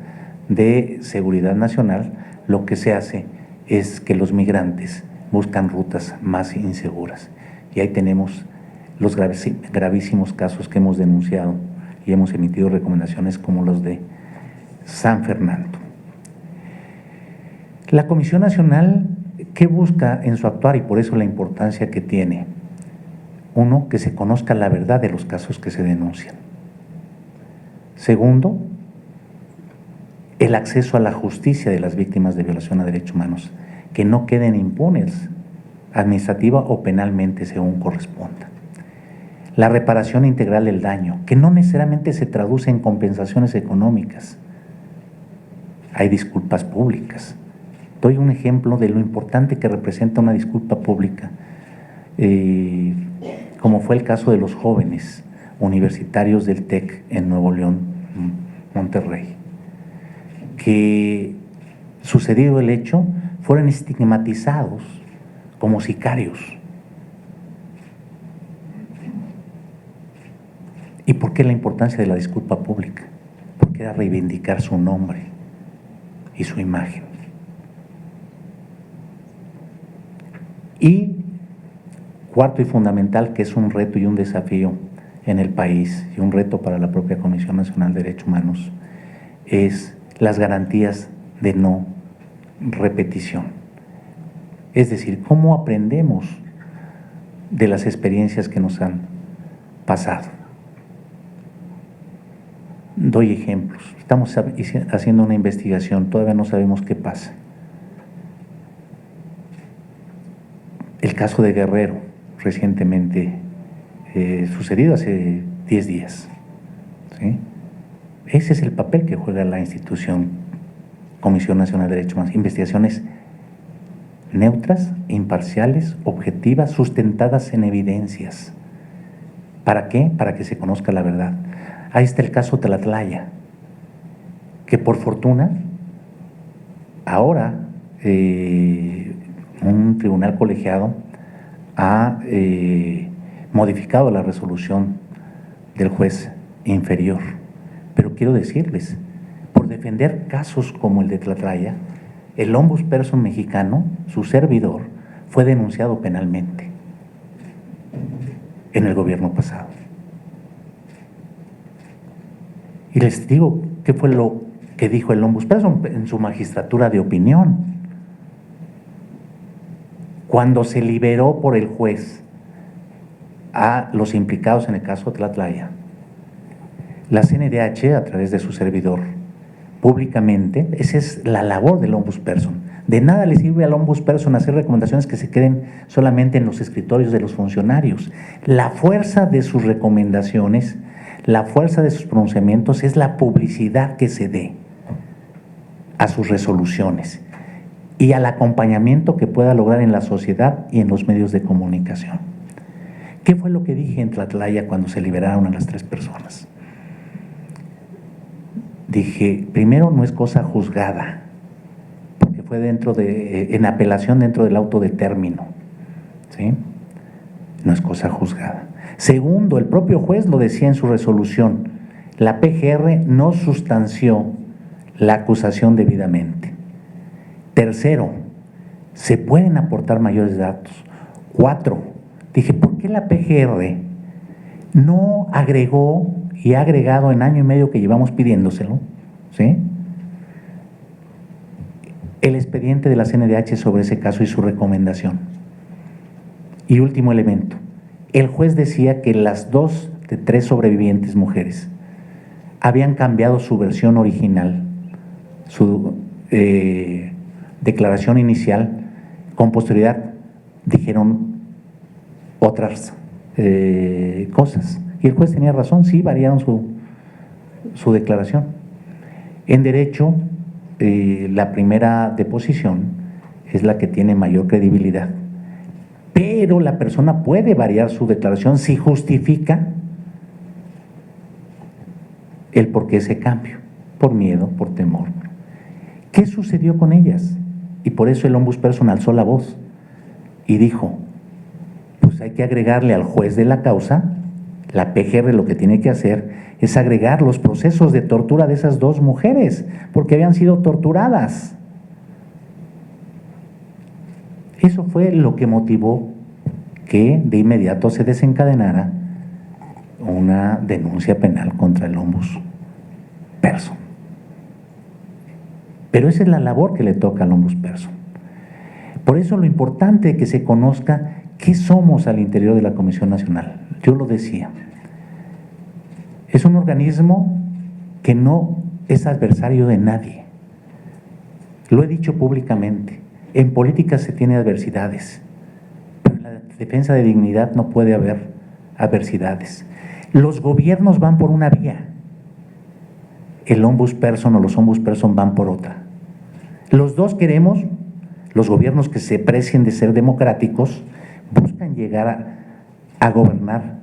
de seguridad nacional, lo que se hace es que los migrantes buscan rutas más inseguras. Y ahí tenemos los gravísimos casos que hemos denunciado y hemos emitido recomendaciones como los de San Fernando. La Comisión Nacional, ¿qué busca en su actuar? Y por eso la importancia que tiene. Uno, que se conozca la verdad de los casos que se denuncian. Segundo, el acceso a la justicia de las víctimas de violación a derechos humanos, que no queden impunes, administrativa o penalmente, según corresponda. La reparación integral del daño, que no necesariamente se traduce en compensaciones económicas. Hay disculpas públicas. Doy un ejemplo de lo importante que representa una disculpa pública, como fue el caso de los jóvenes universitarios del TEC en Nuevo León, Monterrey, que sucedido el hecho, fueron estigmatizados como sicarios. ¿Y por qué la importancia de la disculpa pública? Porque era reivindicar su nombre y su imagen. Y cuarto y fundamental, que es un reto y un desafío en el país y un reto para la propia Comisión Nacional de Derechos Humanos, es las garantías de no repetición. Es decir, ¿cómo aprendemos de las experiencias que nos han pasado? Doy ejemplos. Estamos haciendo una investigación, todavía no sabemos qué pasa. El caso de Guerrero, recientemente sucedido hace 10 días. ¿Sí? Ese es el papel que juega la institución Comisión Nacional de Derechos Humanos. Investigaciones neutras, imparciales, objetivas, sustentadas en evidencias. ¿Para qué? Para que se conozca la verdad. Ahí está el caso Tlatlaya, que por fortuna, ahora un tribunal colegiado ha modificado la resolución del juez inferior. Pero quiero decirles, por defender casos como el de Tlatlaya, el ombudsperson mexicano, su servidor, fue denunciado penalmente en el gobierno pasado. Y les digo, ¿qué fue lo que dijo el ombudsperson en su magistratura de opinión? Cuando se liberó por el juez a los implicados en el caso Tlatlaya, la CNDH, a través de su servidor, públicamente, esa es la labor del ombudsperson. De nada le sirve al ombudsperson hacer recomendaciones que se queden solamente en los escritorios de los funcionarios. La fuerza de sus recomendaciones, la fuerza de sus pronunciamientos es la publicidad que se dé a sus resoluciones y al acompañamiento que pueda lograr en la sociedad y en los medios de comunicación. ¿Qué fue lo que dije en Tlatlaya cuando se liberaron a las 3 personas? Dije, primero, no es cosa juzgada, porque fue en apelación dentro del auto de término, ¿sí? No es cosa juzgada. Segundo, el propio juez lo decía en su resolución, la PGR no sustanció la acusación debidamente. Tercero, se pueden aportar mayores datos. 4, dije, ¿por qué la PGR no agregó y ha agregado en año y medio que llevamos pidiéndoselo, ¿sí?, el expediente de la CNDH sobre ese caso y su recomendación? Y último elemento, el juez decía que las 2 de 3 sobrevivientes mujeres habían cambiado su versión original, su declaración inicial, con posterioridad dijeron otras cosas. Y el juez tenía razón, sí, variaron su declaración. En derecho, la primera deposición es la que tiene mayor credibilidad, pero la persona puede variar su declaración si justifica el por qué ese cambio, por miedo, por temor. ¿Qué sucedió con ellas? Y por eso el ombudsperson alzó la voz y dijo, pues hay que agregarle al juez de la causa. La PGR lo que tiene que hacer es agregar los procesos de tortura de esas 2 mujeres, porque habían sido torturadas. Eso fue lo que motivó que de inmediato se desencadenara una denuncia penal contra el ombudsperson. Pero esa es la labor que le toca al ombudsperson. Por eso lo importante es que se conozca qué somos al interior de la Comisión Nacional. Yo lo decía, es un organismo que no es adversario de nadie. Lo he dicho públicamente, en política se tiene adversidades, pero en la defensa de dignidad no puede haber adversidades. Los gobiernos van por una vía, el ombudsperson o los ombudsperson van por otra. Los dos queremos, los gobiernos que se precien de ser democráticos, buscan llegar a gobernar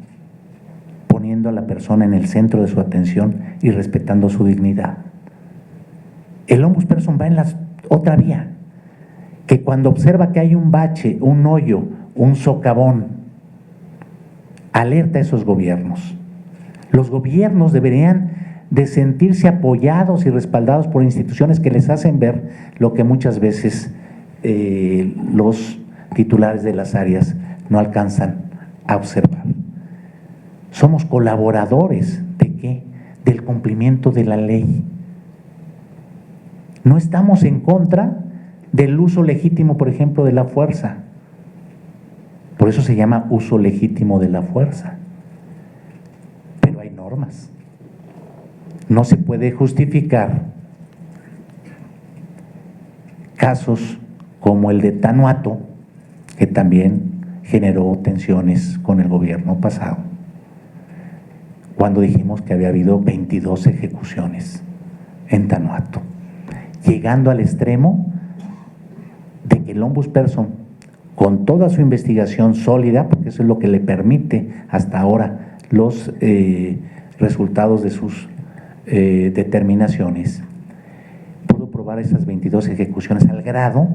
poniendo a la persona en el centro de su atención y respetando su dignidad. El ombudsperson va en la otra vía, que cuando observa que hay un bache, un hoyo, un socavón, alerta a esos gobiernos. Los gobiernos deberían de sentirse apoyados y respaldados por instituciones que les hacen ver lo que muchas veces los titulares de las áreas no alcanzan a observar. Somos colaboradores ¿de qué? Del cumplimiento de la ley. No estamos en contra del uso legítimo, por ejemplo, de la fuerza. Por eso se llama uso legítimo de la fuerza. Pero hay normas. No se puede justificar casos como el de Tanuato, que también generó tensiones con el gobierno pasado, cuando dijimos que había habido 22 ejecuciones en Tanuato, llegando al extremo de que el ombudsperson, con toda su investigación sólida, porque eso es lo que le permite hasta ahora los resultados de sus determinaciones, pudo probar esas 22 ejecuciones al grado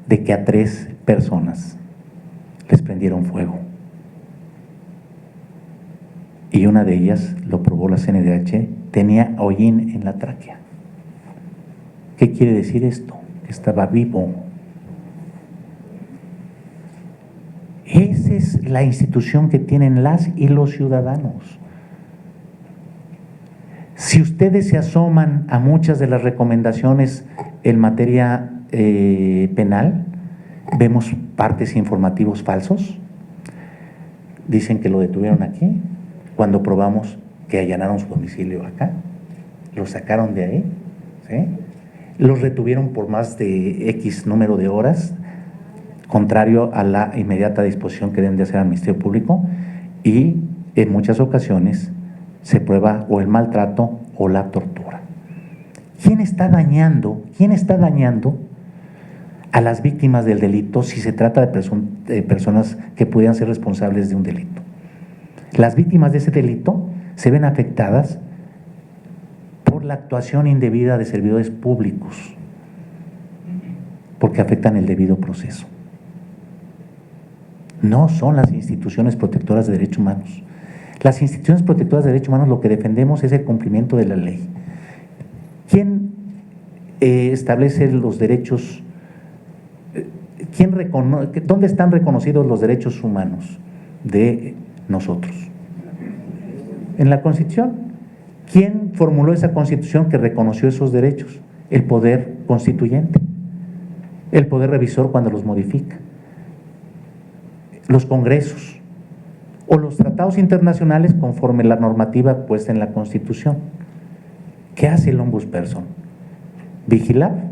de que a 3 personas les prendieron fuego. Y una de ellas, lo probó la CNDH, tenía hollín en la tráquea. ¿Qué quiere decir esto? Que estaba vivo. Esa es la institución que tienen las y los ciudadanos. Si ustedes se asoman a muchas de las recomendaciones en materia penal, vemos partes informativos falsos. Dicen que lo detuvieron aquí, cuando probamos que allanaron su domicilio acá, lo sacaron de ahí, ¿sí? Los retuvieron por más de X número de horas, contrario a la inmediata disposición que deben de hacer al Ministerio Público, y en muchas ocasiones se prueba o el maltrato o la tortura. ¿Quién está dañando a las víctimas del delito si se trata de personas que pudieran ser responsables de un delito? Las víctimas de ese delito se ven afectadas por la actuación indebida de servidores públicos, porque afectan el debido proceso. No son las instituciones protectoras de derechos humanos. Las instituciones protectoras de derechos humanos lo que defendemos es el cumplimiento de la ley. ¿Quién establece los derechos? ¿Dónde están reconocidos los derechos humanos de nosotros? En la Constitución. ¿Quién formuló esa Constitución que reconoció esos derechos? El Poder Constituyente, el Poder Revisor cuando los modifica, los congresos o los tratados internacionales conforme la normativa puesta en la Constitución. ¿Qué hace el ombudsperson? Vigilar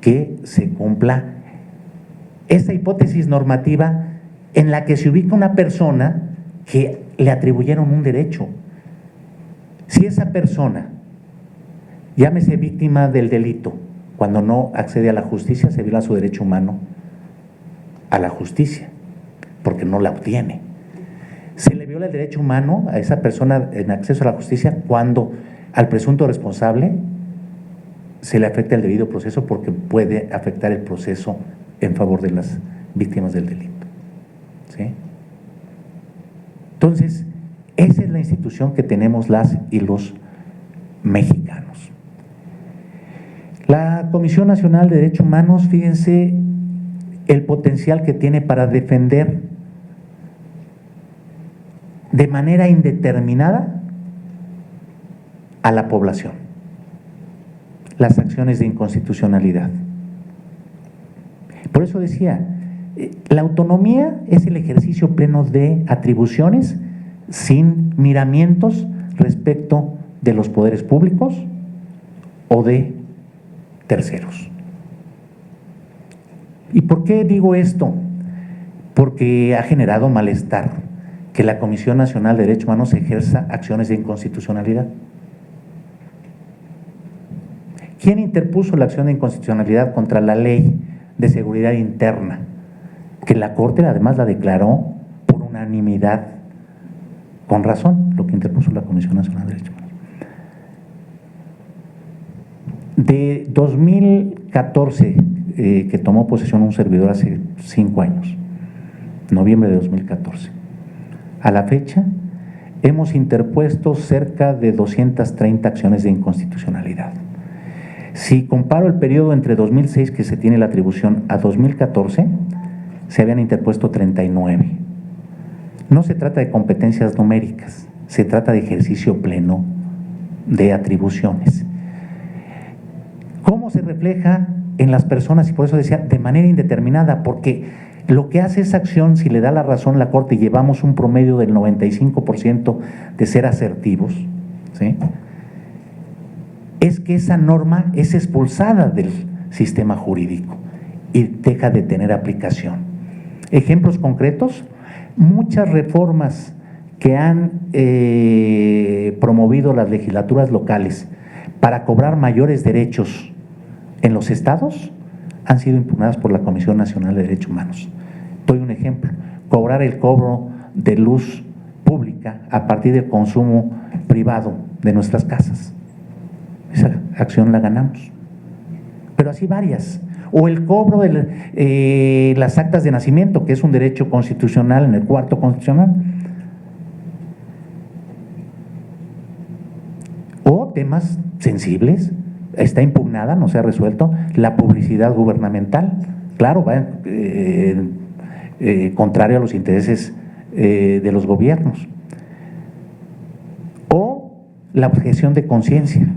que se cumpla esa hipótesis normativa en la que se ubica una persona que le atribuyeron un derecho. Si esa persona, llámese víctima del delito, cuando no accede a la justicia, se viola su derecho humano a la justicia, porque no la obtiene. Se le viola el derecho humano a esa persona en acceso a la justicia cuando al presunto responsable se le afecta el debido proceso, porque puede afectar el proceso en favor de las víctimas del delito. ¿Sí? Entonces, esa es la institución que tenemos las y los mexicanos. La Comisión Nacional de Derechos Humanos, fíjense el potencial que tiene para defender de manera indeterminada a la población. las acciones de inconstitucionalidad. Por eso decía, la autonomía es el ejercicio pleno de atribuciones sin miramientos respecto de los poderes públicos o de terceros. ¿Y por qué digo esto? Porque ha generado malestar que la Comisión Nacional de Derechos Humanos ejerza acciones de inconstitucionalidad. ¿Quién interpuso la acción de inconstitucionalidad contra la Ley de Seguridad Interna? Que la Corte además la declaró por unanimidad, con razón, lo que interpuso la Comisión Nacional de Derechos Humanos. De 2014, que tomó posesión un servidor hace 5 años, noviembre de 2014, a la fecha hemos interpuesto cerca de 230 acciones de inconstitucionalidad. Si comparo el periodo entre 2006, que se tiene la atribución, a 2014, se habían interpuesto 39. No se trata de competencias numéricas, se trata de ejercicio pleno de atribuciones. ¿Cómo se refleja en las personas? Y por eso decía, de manera indeterminada, porque lo que hace esa acción, si le da la razón la Corte, y llevamos un promedio del 95% de ser asertivos, ¿sí?, es que esa norma es expulsada del sistema jurídico y deja de tener aplicación. Ejemplos concretos: muchas reformas que han promovido las legislaturas locales para cobrar mayores derechos en los estados han sido impugnadas por la Comisión Nacional de Derechos Humanos. Doy un ejemplo: cobrar el cobro de luz pública a partir del consumo privado de nuestras casas. Esa acción la ganamos, pero así varias. O el cobro de las actas de nacimiento, que es un derecho constitucional en el cuarto constitucional. O temas sensibles, está impugnada, no se ha resuelto, la publicidad gubernamental. Claro, va contrario a los intereses de los gobiernos. O la objeción de conciencia.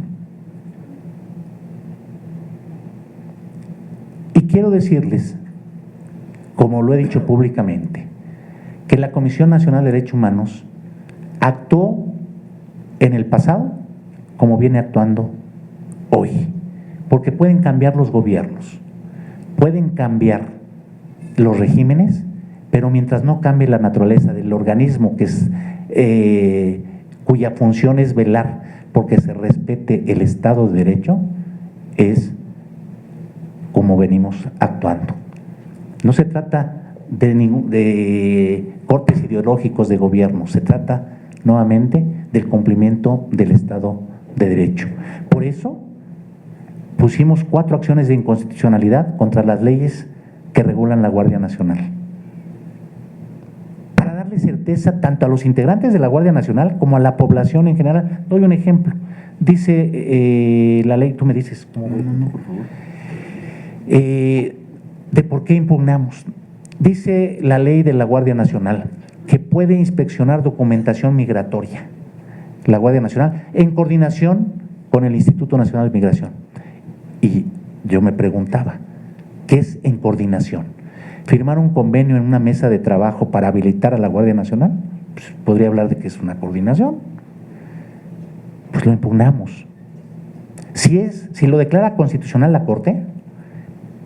Y quiero decirles, como lo he dicho públicamente, que la Comisión Nacional de Derechos Humanos actuó en el pasado como viene actuando hoy, porque pueden cambiar los gobiernos, pueden cambiar los regímenes, pero mientras no cambie la naturaleza del organismo, que es cuya función es velar porque se respete el Estado de Derecho, es como venimos actuando. No se trata de cortes ideológicos de gobierno, se trata nuevamente del cumplimiento del Estado de Derecho. Por eso pusimos 4 acciones de inconstitucionalidad contra las leyes que regulan la Guardia Nacional, para darle certeza tanto a los integrantes de la Guardia Nacional como a la población en general. Doy un ejemplo. Dice la ley, tú me dices, ¿cómo? No, por favor. De por qué impugnamos. Dice la ley de la Guardia Nacional que puede inspeccionar documentación migratoria, la Guardia Nacional, en coordinación con el Instituto Nacional de Migración. Y yo me preguntaba, ¿qué es en coordinación? ¿Firmar un convenio en una mesa de trabajo para habilitar a la Guardia Nacional? Pues podría hablar de que es una coordinación. Pues lo impugnamos. Si lo declara constitucional la Corte,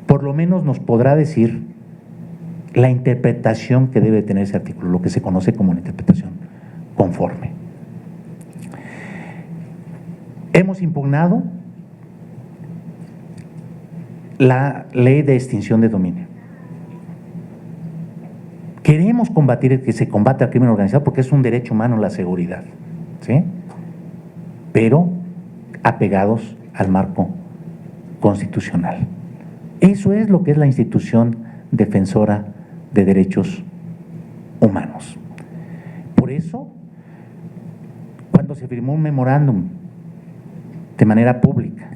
por lo menos nos podrá decir la interpretación que debe tener ese artículo, lo que se conoce como la interpretación conforme. Hemos impugnado la ley de extinción de dominio. Queremos combatir que se combata el crimen organizado porque es un derecho humano la seguridad, ¿sí?, pero apegados al marco constitucional. Eso es lo que es la institución defensora de derechos humanos. Por eso, cuando se firmó un memorándum de manera pública,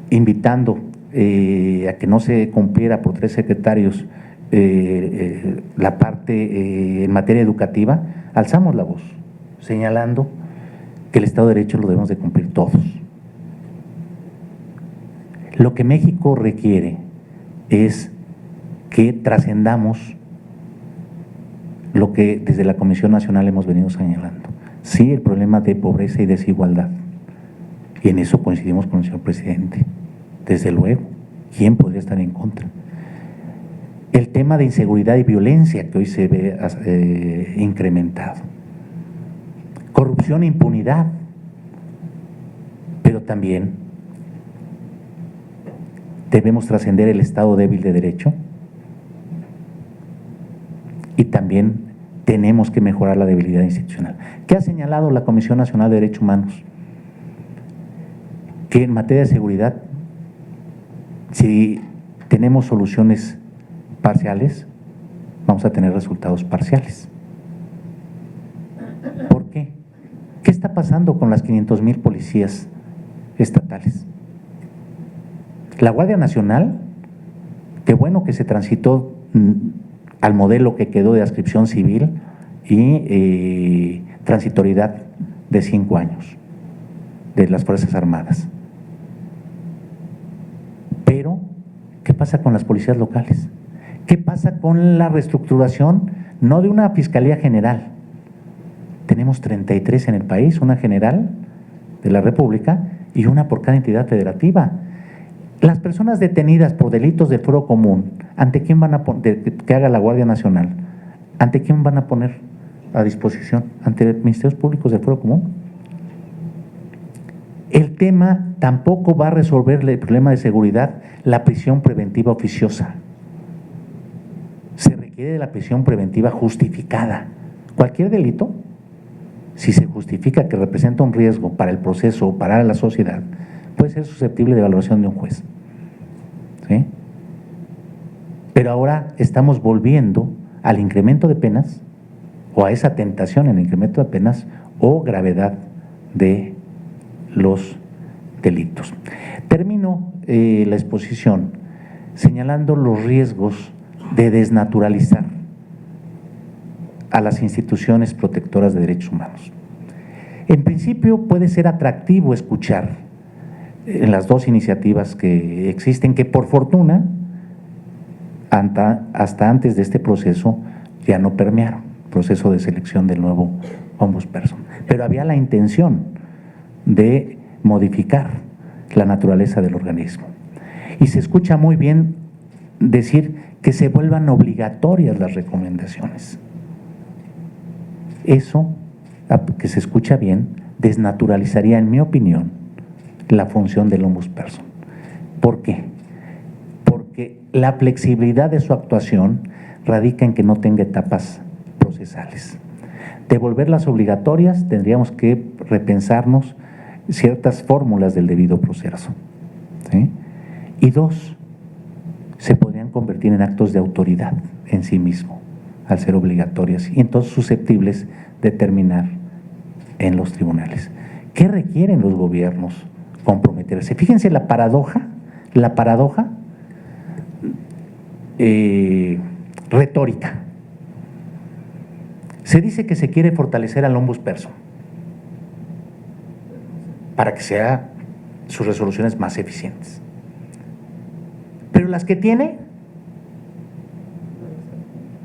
invitando a que no se cumpliera por 3 secretarios la parte en materia educativa, alzamos la voz, señalando que el Estado de Derecho lo debemos de cumplir todos. Lo que México requiere es que trascendamos lo que desde la Comisión Nacional hemos venido señalando. Sí, el problema de pobreza y desigualdad. Y en eso coincidimos con el señor presidente. Desde luego, ¿quién podría estar en contra? El tema de inseguridad y violencia que hoy se ve incrementado. Corrupción e impunidad. Pero también debemos trascender el Estado débil de derecho y también tenemos que mejorar la debilidad institucional. ¿Qué ha señalado la Comisión Nacional de Derechos Humanos? Que en materia de seguridad, si tenemos soluciones parciales, vamos a tener resultados parciales. ¿Por qué? ¿Qué está pasando con las 500,000 policías estatales? La Guardia Nacional, qué bueno que se transitó al modelo que quedó de adscripción civil y transitoriedad de 5 años de las Fuerzas Armadas. Pero, ¿qué pasa con las policías locales? ¿Qué pasa con la reestructuración, no de una Fiscalía General? Tenemos 33 en el país, una general de la República y una por cada entidad federativa. Las personas detenidas por delitos del fuero común, ¿ante quién van a poner, que haga la Guardia Nacional? ¿Ante quién van a poner a disposición? ¿Ante ministerios públicos del fuero común? El tema tampoco va a resolver el problema de seguridad, la prisión preventiva oficiosa. Se requiere de la prisión preventiva justificada. Cualquier delito, si se justifica que representa un riesgo para el proceso o para la sociedad, puede ser susceptible de valoración de un juez. ¿Sí? Pero ahora estamos volviendo al incremento de penas o a esa tentación en el incremento de penas o gravedad de los delitos. Termino la exposición señalando los riesgos de desnaturalizar a las instituciones protectoras de derechos humanos. En principio puede ser atractivo escuchar en las dos iniciativas que existen, que por fortuna hasta antes de este proceso ya no permearon, proceso de selección del nuevo ombudsperson. Pero había la intención de modificar la naturaleza del organismo. Y se escucha muy bien decir que se vuelvan obligatorias las recomendaciones. Eso, que se escucha bien, desnaturalizaría, en mi opinión, la función del ombudsperson. ¿Por qué? Porque la flexibilidad de su actuación radica en que no tenga etapas procesales. De volverlas obligatorias, tendríamos que repensarnos ciertas fórmulas del debido proceso. ¿Sí? Y dos, se podrían convertir en actos de autoridad en sí mismo, al ser obligatorias, y entonces susceptibles de terminar en los tribunales. ¿Qué requieren los gobiernos? Comprometerse. Fíjense la paradoja retórica. Se dice que se quiere fortalecer al ombudsperson para que sea sus resoluciones más eficientes. Pero las que tiene,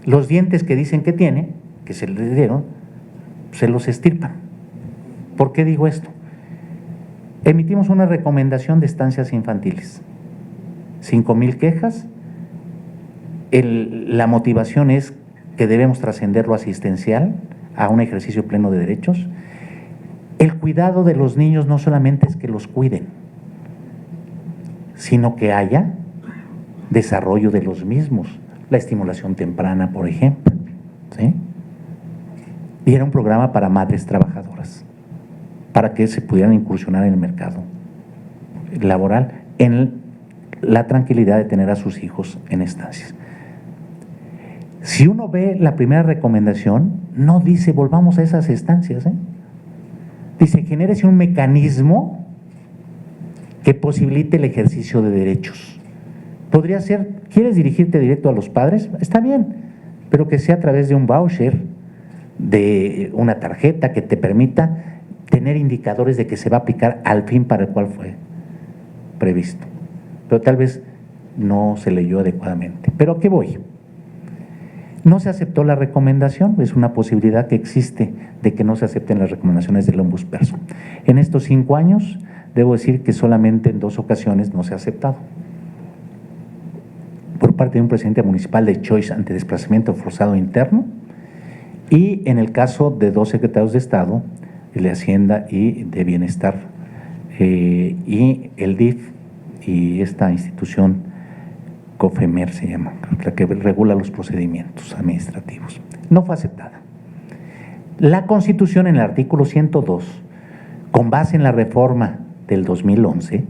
los dientes que dicen que tiene, que se le dieron, se los estirpan. ¿Por qué digo esto? Emitimos una recomendación de estancias infantiles. 5,000 quejas. La motivación es que debemos trascender lo asistencial a un ejercicio pleno de derechos. El cuidado de los niños no solamente es que los cuiden, sino que haya desarrollo de los mismos, la estimulación temprana, por ejemplo. ¿Sí? Y era un programa para madres trabajadoras, para que se pudieran incursionar en el mercado laboral en la tranquilidad de tener a sus hijos en estancias. Si uno ve la primera recomendación, no dice volvamos a esas estancias, dice genérese un mecanismo que posibilite el ejercicio de derechos. Podría ser, ¿quieres dirigirte directo a los padres? Está bien, pero que sea a través de un voucher, de una tarjeta que te permita tener indicadores de que se va a aplicar al fin para el cual fue previsto. pero tal vez no se leyó adecuadamente. ¿Pero a qué voy? No se aceptó la recomendación, es una posibilidad que existe de que no se acepten las recomendaciones del ombudsperson. En estos 5 años, debo decir que solamente en 2 ocasiones no se ha aceptado. Por parte de un presidente municipal de Choice ante desplazamiento forzado interno, y en el caso de 2 secretarios de Estado, el de Hacienda y de Bienestar, y el DIF y esta institución COFEMER se llama, la que regula los procedimientos administrativos. No fue aceptada. La Constitución en el artículo 102, con base en la reforma del 2011,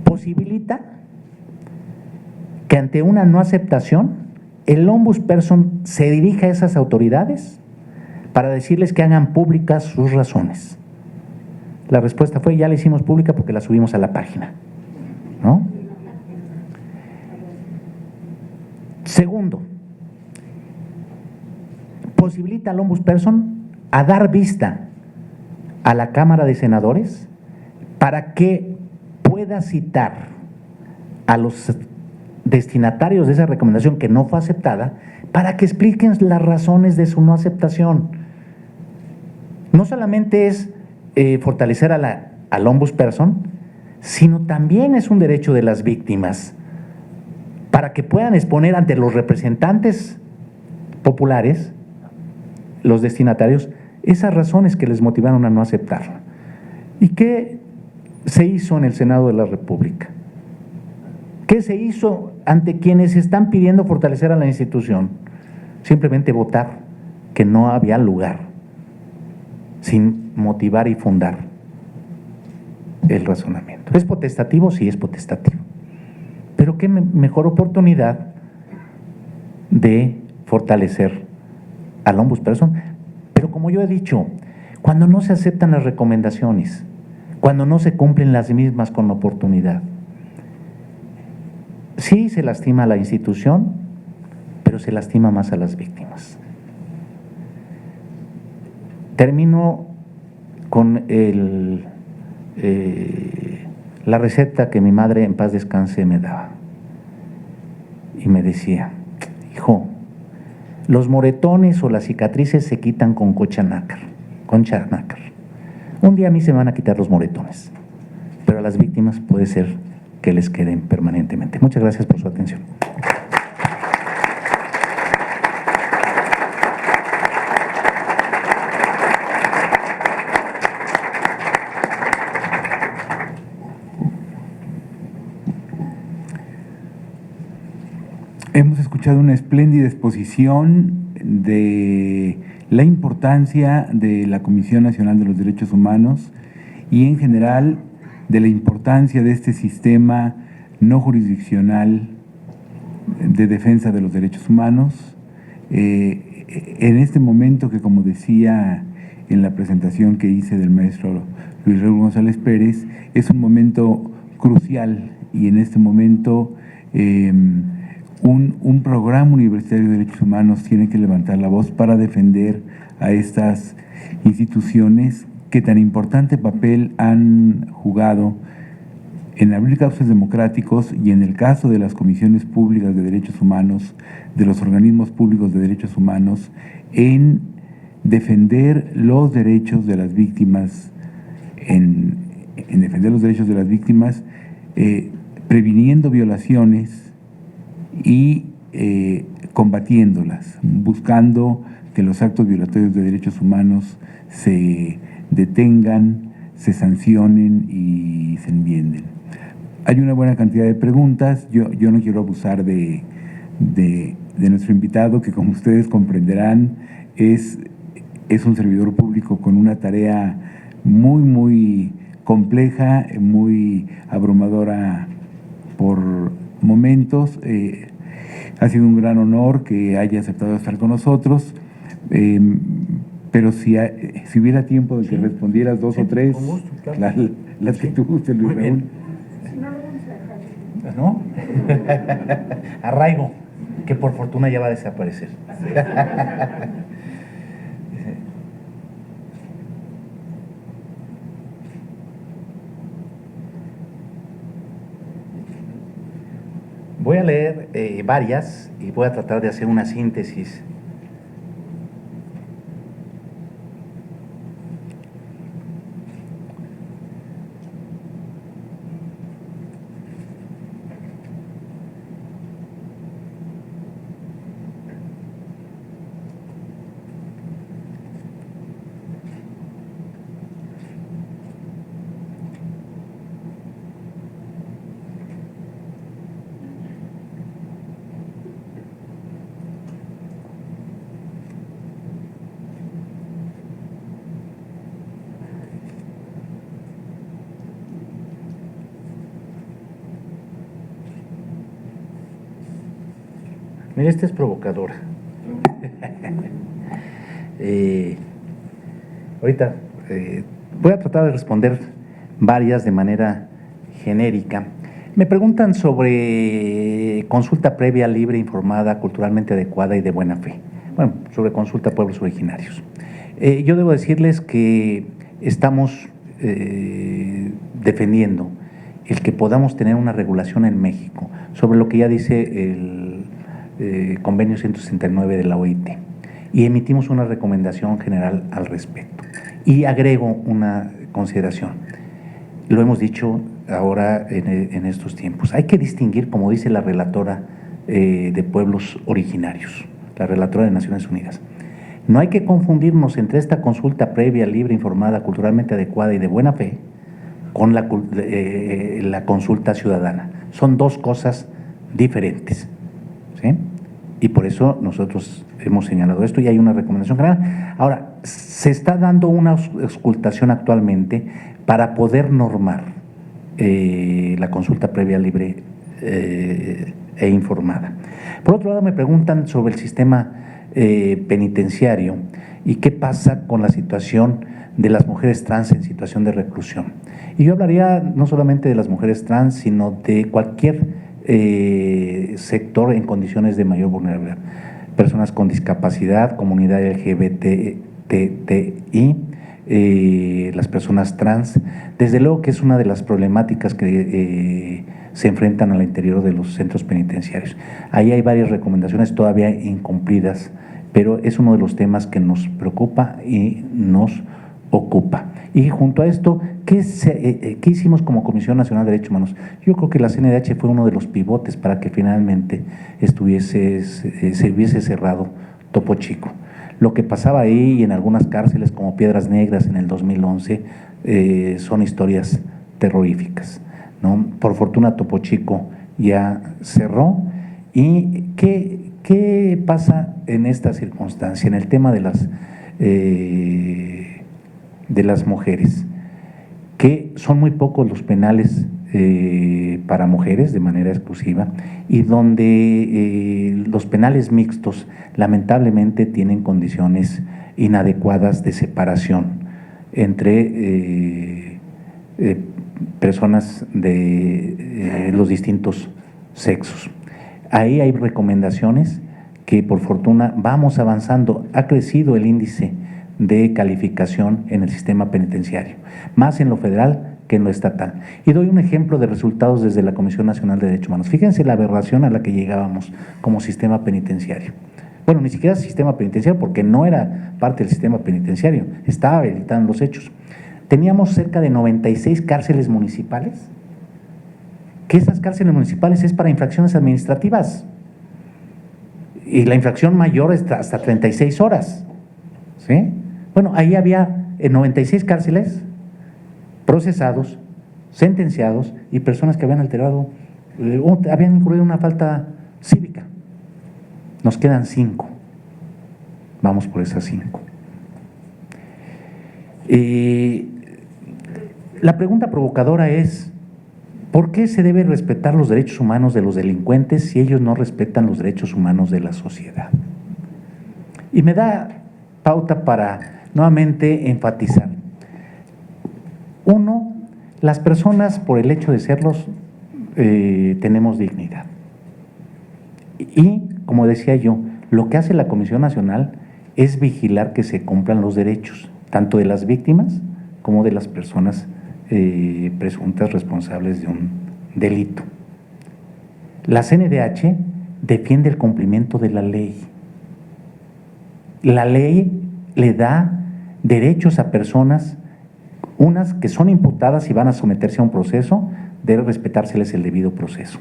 posibilita que ante una no aceptación, el ombudsperson se dirija a esas autoridades para decirles que hagan públicas sus razones. La respuesta fue: ya la hicimos pública porque la subimos a la página, ¿no? Segundo, posibilita al ombudsperson a dar vista a la Cámara de Senadores para que pueda citar a los destinatarios de esa recomendación que no fue aceptada para que expliquen las razones de su no aceptación. No solamente es fortalecer al ombudsperson, sino también es un derecho de las víctimas para que puedan exponer ante los representantes populares, los destinatarios, esas razones que les motivaron a no aceptarla. ¿Y qué se hizo en el Senado de la República? ¿Qué se hizo ante quienes están pidiendo fortalecer a la institución? Simplemente votar que no había lugar, sin motivar y fundar el razonamiento. ¿Es potestativo? Sí, es potestativo. Pero qué mejor oportunidad de fortalecer al ombudsperson. Pero como yo he dicho, cuando no se aceptan las recomendaciones, cuando no se cumplen las mismas con oportunidad, sí se lastima a la institución, pero se lastima más a las víctimas. Termino con la receta que mi madre, en paz descanse, me daba. Y me decía: hijo, los moretones o las cicatrices se quitan con concha nácar. Un día a mí se me van a quitar los moretones, pero a las víctimas puede ser que les queden permanentemente. Muchas gracias por su atención. Hemos escuchado una espléndida exposición de la importancia de la Comisión Nacional de los Derechos Humanos y en general de la importancia de este sistema no jurisdiccional de defensa de los derechos humanos. En este momento que, como decía en la presentación que hice del maestro Luis Raúl González Pérez, es un momento crucial, y en este momento un programa universitario de derechos humanos tiene que levantar la voz para defender a estas instituciones que tan importante papel han jugado en abrir cauces democráticos y, en el caso de las comisiones públicas de derechos humanos, de los organismos públicos de derechos humanos, en defender los derechos de las víctimas, en defender los derechos de las víctimas, previniendo violaciones y combatiéndolas, buscando que los actos violatorios de derechos humanos se detengan, se sancionen y se enmienden. Hay una buena cantidad de preguntas. Yo no quiero abusar de nuestro invitado, que, como ustedes comprenderán, es un servidor público con una tarea muy, muy compleja, muy abrumadora por momentos. Ha sido un gran honor que haya aceptado estar con nosotros, pero si hubiera tiempo de que respondieras 2 o 3, con gusto, claro. las que tú gustes, Luis Raúl. ¿No? Arraigo, que por fortuna ya va a desaparecer. voy a leer varias y voy a tratar de hacer una síntesis. Mira, esta es provocadora. Ahorita voy a tratar de responder varias de manera genérica. Me preguntan sobre consulta previa, libre, informada, culturalmente adecuada y de buena fe. Bueno, sobre consulta a pueblos originarios. Yo debo decirles que estamos defendiendo el que podamos tener una regulación en México sobre lo que ya dice el convenio 169 de la OIT, y emitimos una recomendación general al respecto. Y agrego una consideración, lo hemos dicho ahora en estos tiempos, hay que distinguir, como dice la relatora de pueblos originarios, la relatora de Naciones Unidas, no hay que confundirnos entre esta consulta previa, libre, informada, culturalmente adecuada y de buena fe con la consulta ciudadana. Son dos cosas diferentes, ¿sí? Y por eso nosotros hemos señalado esto y hay una recomendación general. Ahora, se está dando una auscultación actualmente para poder normar la consulta previa, libre e informada. Por otro lado, me preguntan sobre el sistema penitenciario y qué pasa con la situación de las mujeres trans en situación de reclusión. Y yo hablaría no solamente de las mujeres trans, sino de cualquier sector en condiciones de mayor vulnerabilidad. Personas con discapacidad, comunidad LGBTI, las personas trans. Desde luego que es una de las problemáticas que se enfrentan al interior de los centros penitenciarios. Ahí hay varias recomendaciones todavía incumplidas, pero es uno de los temas que nos preocupa y nos ocupa. Y junto a esto, ¿qué hicimos como Comisión Nacional de Derechos Humanos? Yo creo que la CNDH fue uno de los pivotes para que finalmente se hubiese cerrado Topo Chico. Lo que pasaba ahí y en algunas cárceles como Piedras Negras en el 2011 son historias terroríficas, ¿no? Por fortuna Topo Chico ya cerró. ¿Y qué pasa en esta circunstancia, en el tema de las mujeres? Que son muy pocos los penales para mujeres de manera exclusiva y donde los penales mixtos lamentablemente tienen condiciones inadecuadas de separación entre personas de los distintos sexos. Ahí hay recomendaciones que por fortuna vamos avanzando. Ha crecido el índice de calificación en el sistema penitenciario, más en lo federal que en lo estatal. Y doy un ejemplo de resultados desde la Comisión Nacional de Derechos Humanos. Fíjense la aberración a la que llegábamos como sistema penitenciario. Bueno, ni siquiera sistema penitenciario, porque no era parte del sistema penitenciario, estaba habilitando los hechos. Teníamos cerca de 96 cárceles municipales, que esas cárceles municipales es para infracciones administrativas, y la infracción mayor está hasta 36 horas, ¿sí? Bueno, ahí había 96 cárceles, procesados, sentenciados y personas que habían alterado, habían incurrido una falta cívica. Nos quedan 5. Vamos por esas 5. La pregunta provocadora es: ¿por qué se debe respetar los derechos humanos de los delincuentes si ellos no respetan los derechos humanos de la sociedad? Y me da pauta para nuevamente enfatizar. 1, las personas por el hecho de serlos tenemos dignidad. Y, como decía yo, lo que hace la Comisión Nacional es vigilar que se cumplan los derechos, tanto de las víctimas como de las personas presuntas responsables de un delito. La CNDH defiende el cumplimiento de la ley. La ley le da derechos a personas, unas que son imputadas y van a someterse a un proceso, debe respetárseles el debido proceso.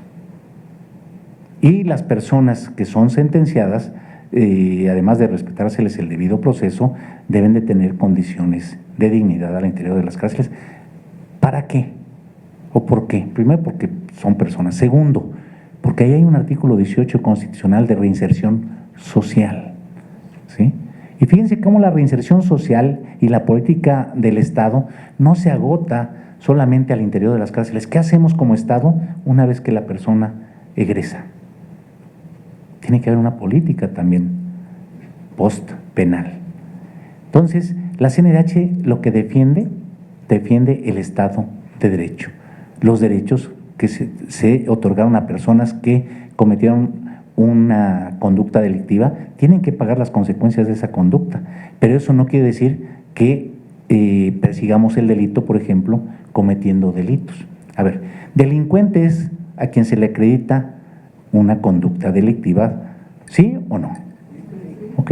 Y las personas que son sentenciadas, además de respetárseles el debido proceso, deben de tener condiciones de dignidad al interior de las cárceles. ¿Para qué? ¿O por qué? Primero, porque son personas. Segundo, porque ahí hay un artículo 18 constitucional de reinserción social, ¿sí? Y fíjense cómo la reinserción social y la política del Estado no se agota solamente al interior de las cárceles. ¿Qué hacemos como Estado una vez que la persona egresa? Tiene que haber una política también post-penal. Entonces, la CNDH lo que defiende el Estado de Derecho, los derechos que se otorgaron a personas que cometieron una conducta delictiva, tienen que pagar las consecuencias de esa conducta, pero eso no quiere decir que persigamos el delito, por ejemplo, cometiendo delitos. A ver, delincuente es a quien se le acredita una conducta delictiva, ¿sí o no? ¿Ok?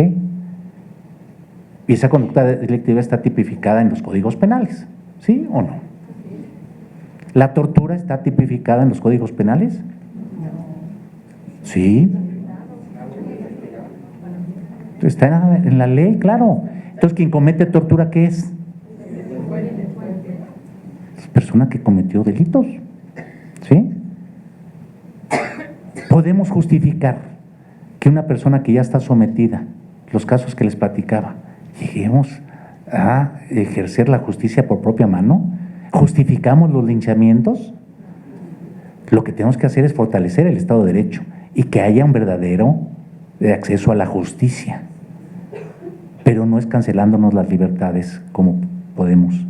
Y esa conducta delictiva está tipificada en los códigos penales, ¿sí o no? ¿La tortura está tipificada en los códigos penales? Sí. Está en la ley, claro. Entonces, quien comete tortura, ¿qué es? Es persona que cometió delitos, ¿sí? Podemos justificar que una persona que ya está sometida, los casos que les platicaba, lleguemos a ejercer la justicia por propia mano. ¿Justificamos los linchamientos? Lo que tenemos que hacer es fortalecer el Estado de Derecho y que haya un verdadero acceso a la justicia, pero no es cancelándonos las libertades como podemos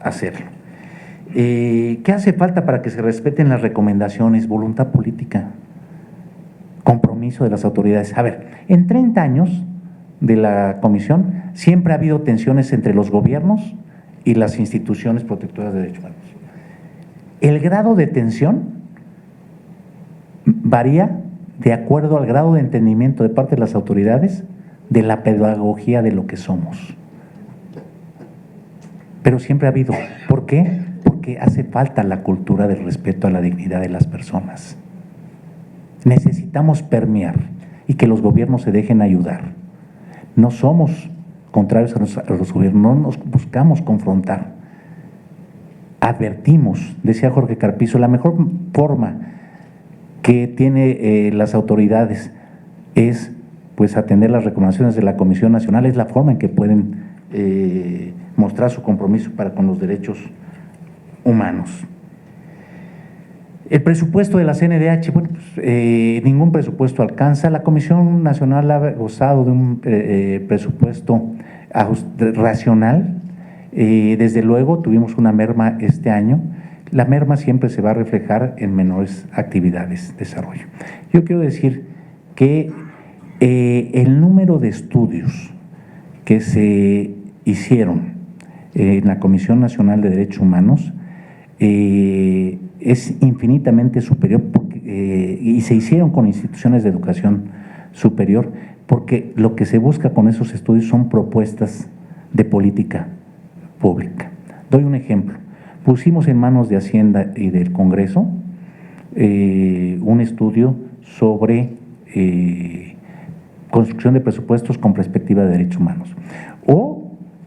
hacerlo. ¿Qué hace falta para que se respeten las recomendaciones? Voluntad política, compromiso de las autoridades. A ver, en 30 años de la comisión siempre ha habido tensiones entre los gobiernos y las instituciones protectoras de derechos humanos. El grado de tensión varía de acuerdo al grado de entendimiento de parte de las autoridades de la pedagogía de lo que somos. Pero siempre ha habido. ¿Por qué? Porque hace falta la cultura del respeto a la dignidad de las personas. Necesitamos permear y que los gobiernos se dejen ayudar. No somos contrarios a los gobiernos, no nos buscamos confrontar. Advertimos, decía Jorge Carpizo, la mejor forma que tiene las autoridades es pues atender las recomendaciones de la Comisión Nacional, es la forma en que pueden mostrar su compromiso para con los derechos humanos. El presupuesto de la CNDH, bueno, pues, ningún presupuesto alcanza. La Comisión Nacional ha gozado de un presupuesto racional. Desde luego tuvimos una merma este año. La merma siempre se va a reflejar en menores actividades de desarrollo. Yo quiero decir que el número de estudios que se hicieron en la Comisión Nacional de Derechos Humanos es infinitamente superior y se hicieron con instituciones de educación superior, porque lo que se busca con esos estudios son propuestas de política pública. Doy un ejemplo. Pusimos en manos de Hacienda y del Congreso un estudio sobre construcción de presupuestos con perspectiva de derechos humanos, o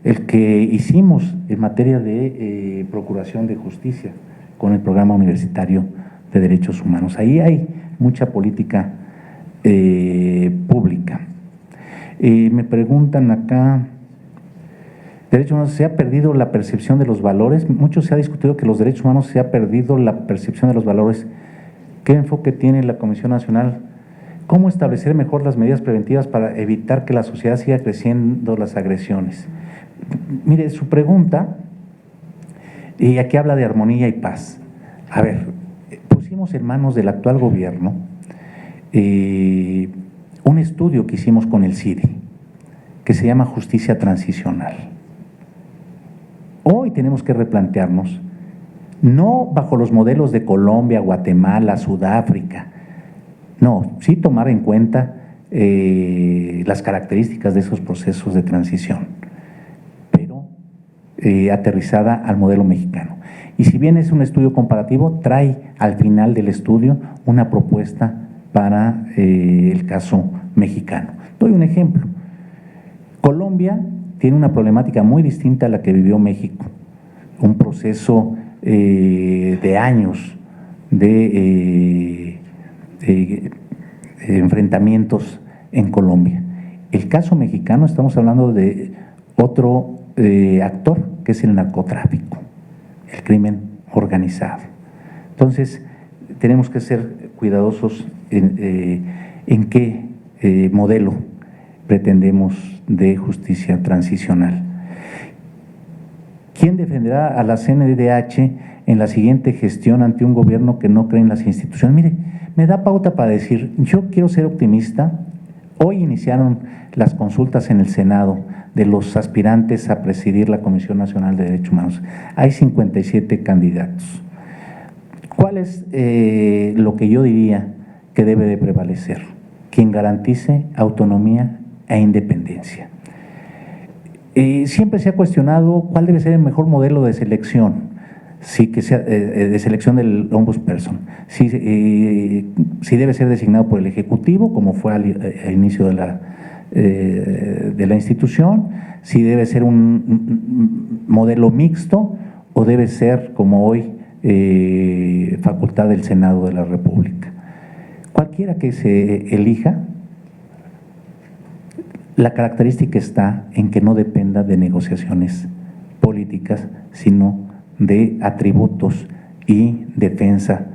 el que hicimos en materia de procuración de justicia con el Programa Universitario de Derechos Humanos. Ahí hay mucha política pública. Me preguntan acá, derechos humanos, ¿se ha perdido la percepción de los valores? Mucho se ha discutido que los derechos humanos se ha perdido la percepción de los valores. ¿Qué enfoque tiene la Comisión Nacional? ¿Cómo establecer mejor las medidas preventivas para evitar que la sociedad siga creciendo las agresiones? Mire, su pregunta, y aquí habla de armonía y paz. A ver, pusimos en manos del actual gobierno un estudio que hicimos con el CIDE, que se llama Justicia Transicional. Hoy tenemos que replantearnos no bajo los modelos de Colombia, Guatemala, Sudáfrica. No, sí tomar en cuenta las características de esos procesos de transición, pero aterrizada al modelo mexicano. Y si bien es un estudio comparativo, trae al final del estudio una propuesta para el caso mexicano. Doy un ejemplo. Colombia tiene una problemática muy distinta a la que vivió México, un proceso de años de enfrentamientos en Colombia. El caso mexicano, estamos hablando de otro actor, que es el narcotráfico, el crimen organizado. Entonces, tenemos que ser cuidadosos en qué modelo pretendemos de justicia transicional. ¿Quién defenderá a la CNDH en la siguiente gestión ante un gobierno que no cree en las instituciones? Mire, me da pauta para decir, yo quiero ser optimista. Hoy iniciaron las consultas en el Senado de los aspirantes a presidir la Comisión Nacional de Derechos Humanos. Hay 57 candidatos. ¿Cuál es lo que yo diría que debe de prevalecer? Quien garantice autonomía e independencia. Siempre se ha cuestionado cuál debe ser el mejor modelo de selección, sí, que sea de selección del ombudsperson, si debe ser designado por el Ejecutivo, como fue al inicio de la institución, si debe ser un modelo mixto o debe ser, como hoy, facultad del Senado de la República. Cualquiera que se elija, la característica está en que no dependa de negociaciones políticas, sino de atributos y defensa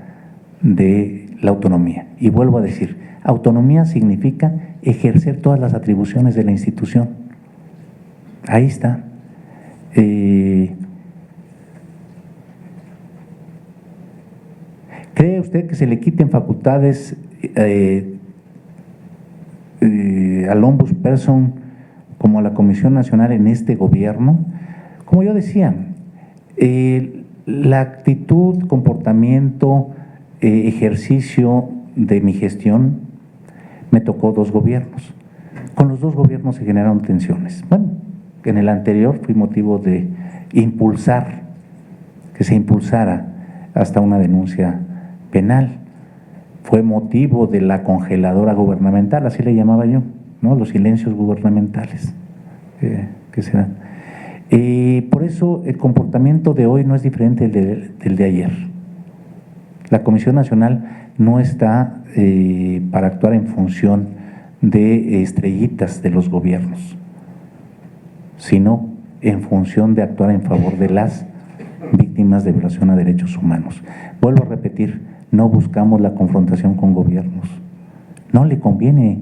de la autonomía. Y vuelvo a decir, autonomía significa ejercer todas las atribuciones de la institución. Ahí está. ¿Cree usted que se le quiten facultades al ombudsperson como a la Comisión Nacional en este gobierno? Como yo decía, la actitud, comportamiento, ejercicio de mi gestión me tocó 2 gobiernos. Con los 2 gobiernos se generaron tensiones. Bueno, en el anterior fui motivo de impulsar, que se impulsara hasta una denuncia penal. Fue motivo de la congeladora gubernamental, así le llamaba yo, ¿no? Los silencios gubernamentales que se dan. Por eso el comportamiento de hoy no es diferente del de ayer. La Comisión Nacional no está para actuar en función de estrellitas de los gobiernos, sino en función de actuar en favor de las víctimas de violación a derechos humanos. Vuelvo a repetir, no buscamos la confrontación con gobiernos. No le conviene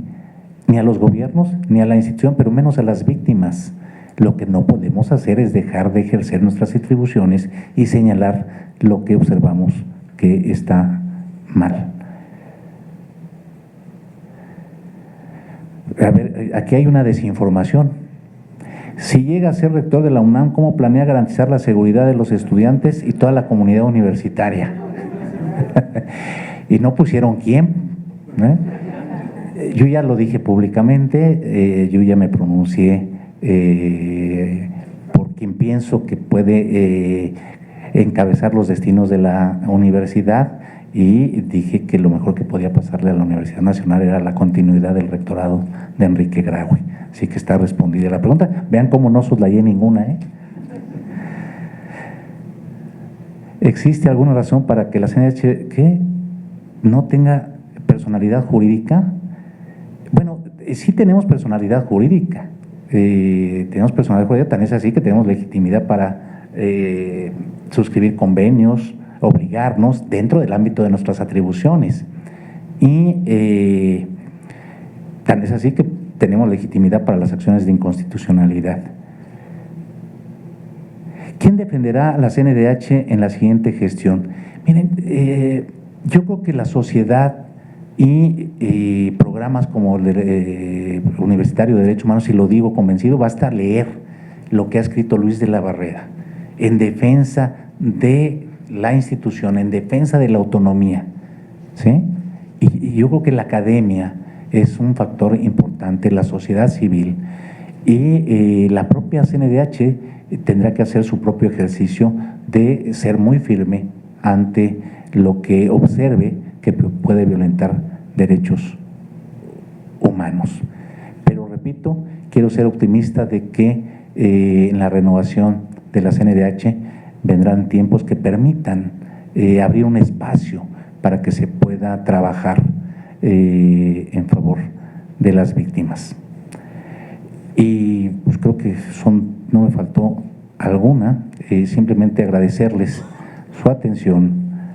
ni a los gobiernos ni a la institución, pero menos a las víctimas. Lo que no podemos hacer es dejar de ejercer nuestras atribuciones y señalar lo que observamos que está mal. A ver, aquí hay una desinformación. Si llega a ser rector de la UNAM, ¿cómo planea garantizar la seguridad de los estudiantes y toda la comunidad universitaria? Y no pusieron quién. Yo ya lo dije públicamente, yo ya me pronuncié por quien pienso que puede encabezar los destinos de la universidad, y dije que lo mejor que podía pasarle a la Universidad Nacional era la continuidad del rectorado de Enrique Graue. Así que está respondida la pregunta. Vean cómo no soslayé ninguna. ¿Existe alguna razón para que la CNDH no tenga personalidad jurídica? Bueno, sí tenemos personalidad jurídica. Tenemos personalidad jurídica, tan es así que tenemos legitimidad para suscribir convenios, obligarnos dentro del ámbito de nuestras atribuciones. Y tan es así que tenemos legitimidad para las acciones de inconstitucionalidad. ¿Quién defenderá a la CNDH en la siguiente gestión? Miren, yo creo que la sociedad y programas como el Universitario de Derechos Humanos, y lo digo convencido, basta leer lo que ha escrito Luis de la Barrera en defensa de la institución en defensa de la autonomía, ¿sí? Y yo creo que la academia es un factor importante, la sociedad civil, y la propia CNDH tendrá que hacer su propio ejercicio de ser muy firme ante lo que observe que puede violentar derechos humanos. Pero repito, quiero ser optimista de que en la renovación de la CNDH vendrán tiempos que permitan abrir un espacio para que se pueda trabajar en favor de las víctimas. Y pues creo que no me faltó alguna, simplemente agradecerles su atención,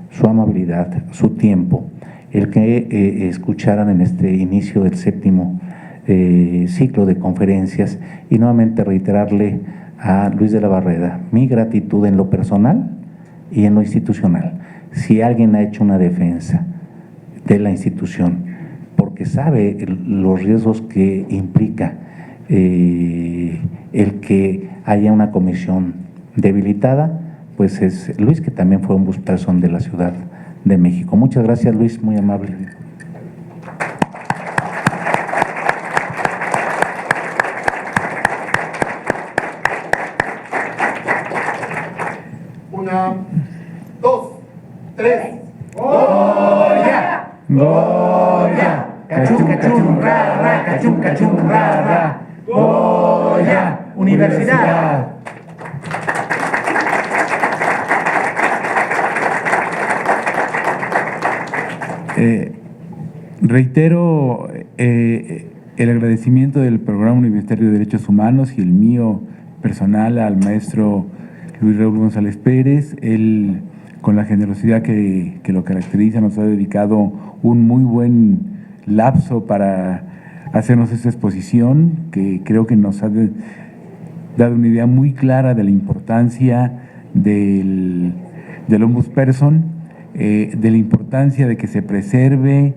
su amabilidad, su tiempo, el que escucharan en este inicio del séptimo ciclo de conferencias, y nuevamente reiterarle a Luis de la Barreda mi gratitud en lo personal y en lo institucional. Si alguien ha hecho una defensa de la institución porque sabe los riesgos que implica el que haya una comisión debilitada, pues es Luis, que también fue un ombudsperson de la Ciudad de México. Muchas gracias, Luis, muy amable. Una, dos, tres. ¡Goya! ¡Goya! ¡Cachún, cachún, ra, ra! ¡Cachún, cachún, ra, ra! ¡Goya! ¡Universidad! Reitero el agradecimiento del Programa Universitario de Derechos Humanos y el mío personal al maestro Luis Raúl González Pérez. Él, con la generosidad que lo caracteriza, nos ha dedicado un muy buen lapso para hacernos esta exposición, que creo que nos ha dado una idea muy clara de la importancia del ombudsperson, de la importancia de que se preserve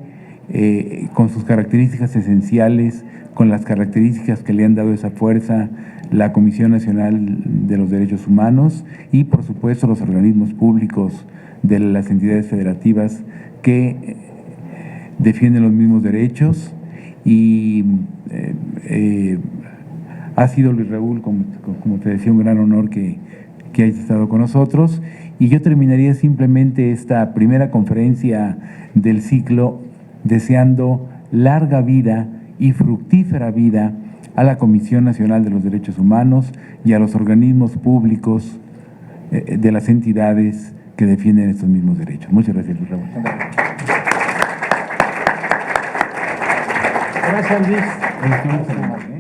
con sus características esenciales, con las características que le han dado esa fuerza la Comisión Nacional de los Derechos Humanos y, por supuesto, los organismos públicos de las entidades federativas que defienden los mismos derechos. Y ha sido, Luis Raúl, como te decía, un gran honor que hayas estado con nosotros. Y yo terminaría simplemente esta primera conferencia del ciclo deseando larga vida y fructífera vida a la Comisión Nacional de los Derechos Humanos y a los organismos públicos de las entidades que defienden estos mismos derechos. Muchas gracias, Luis Raúl. Gracias, Luis.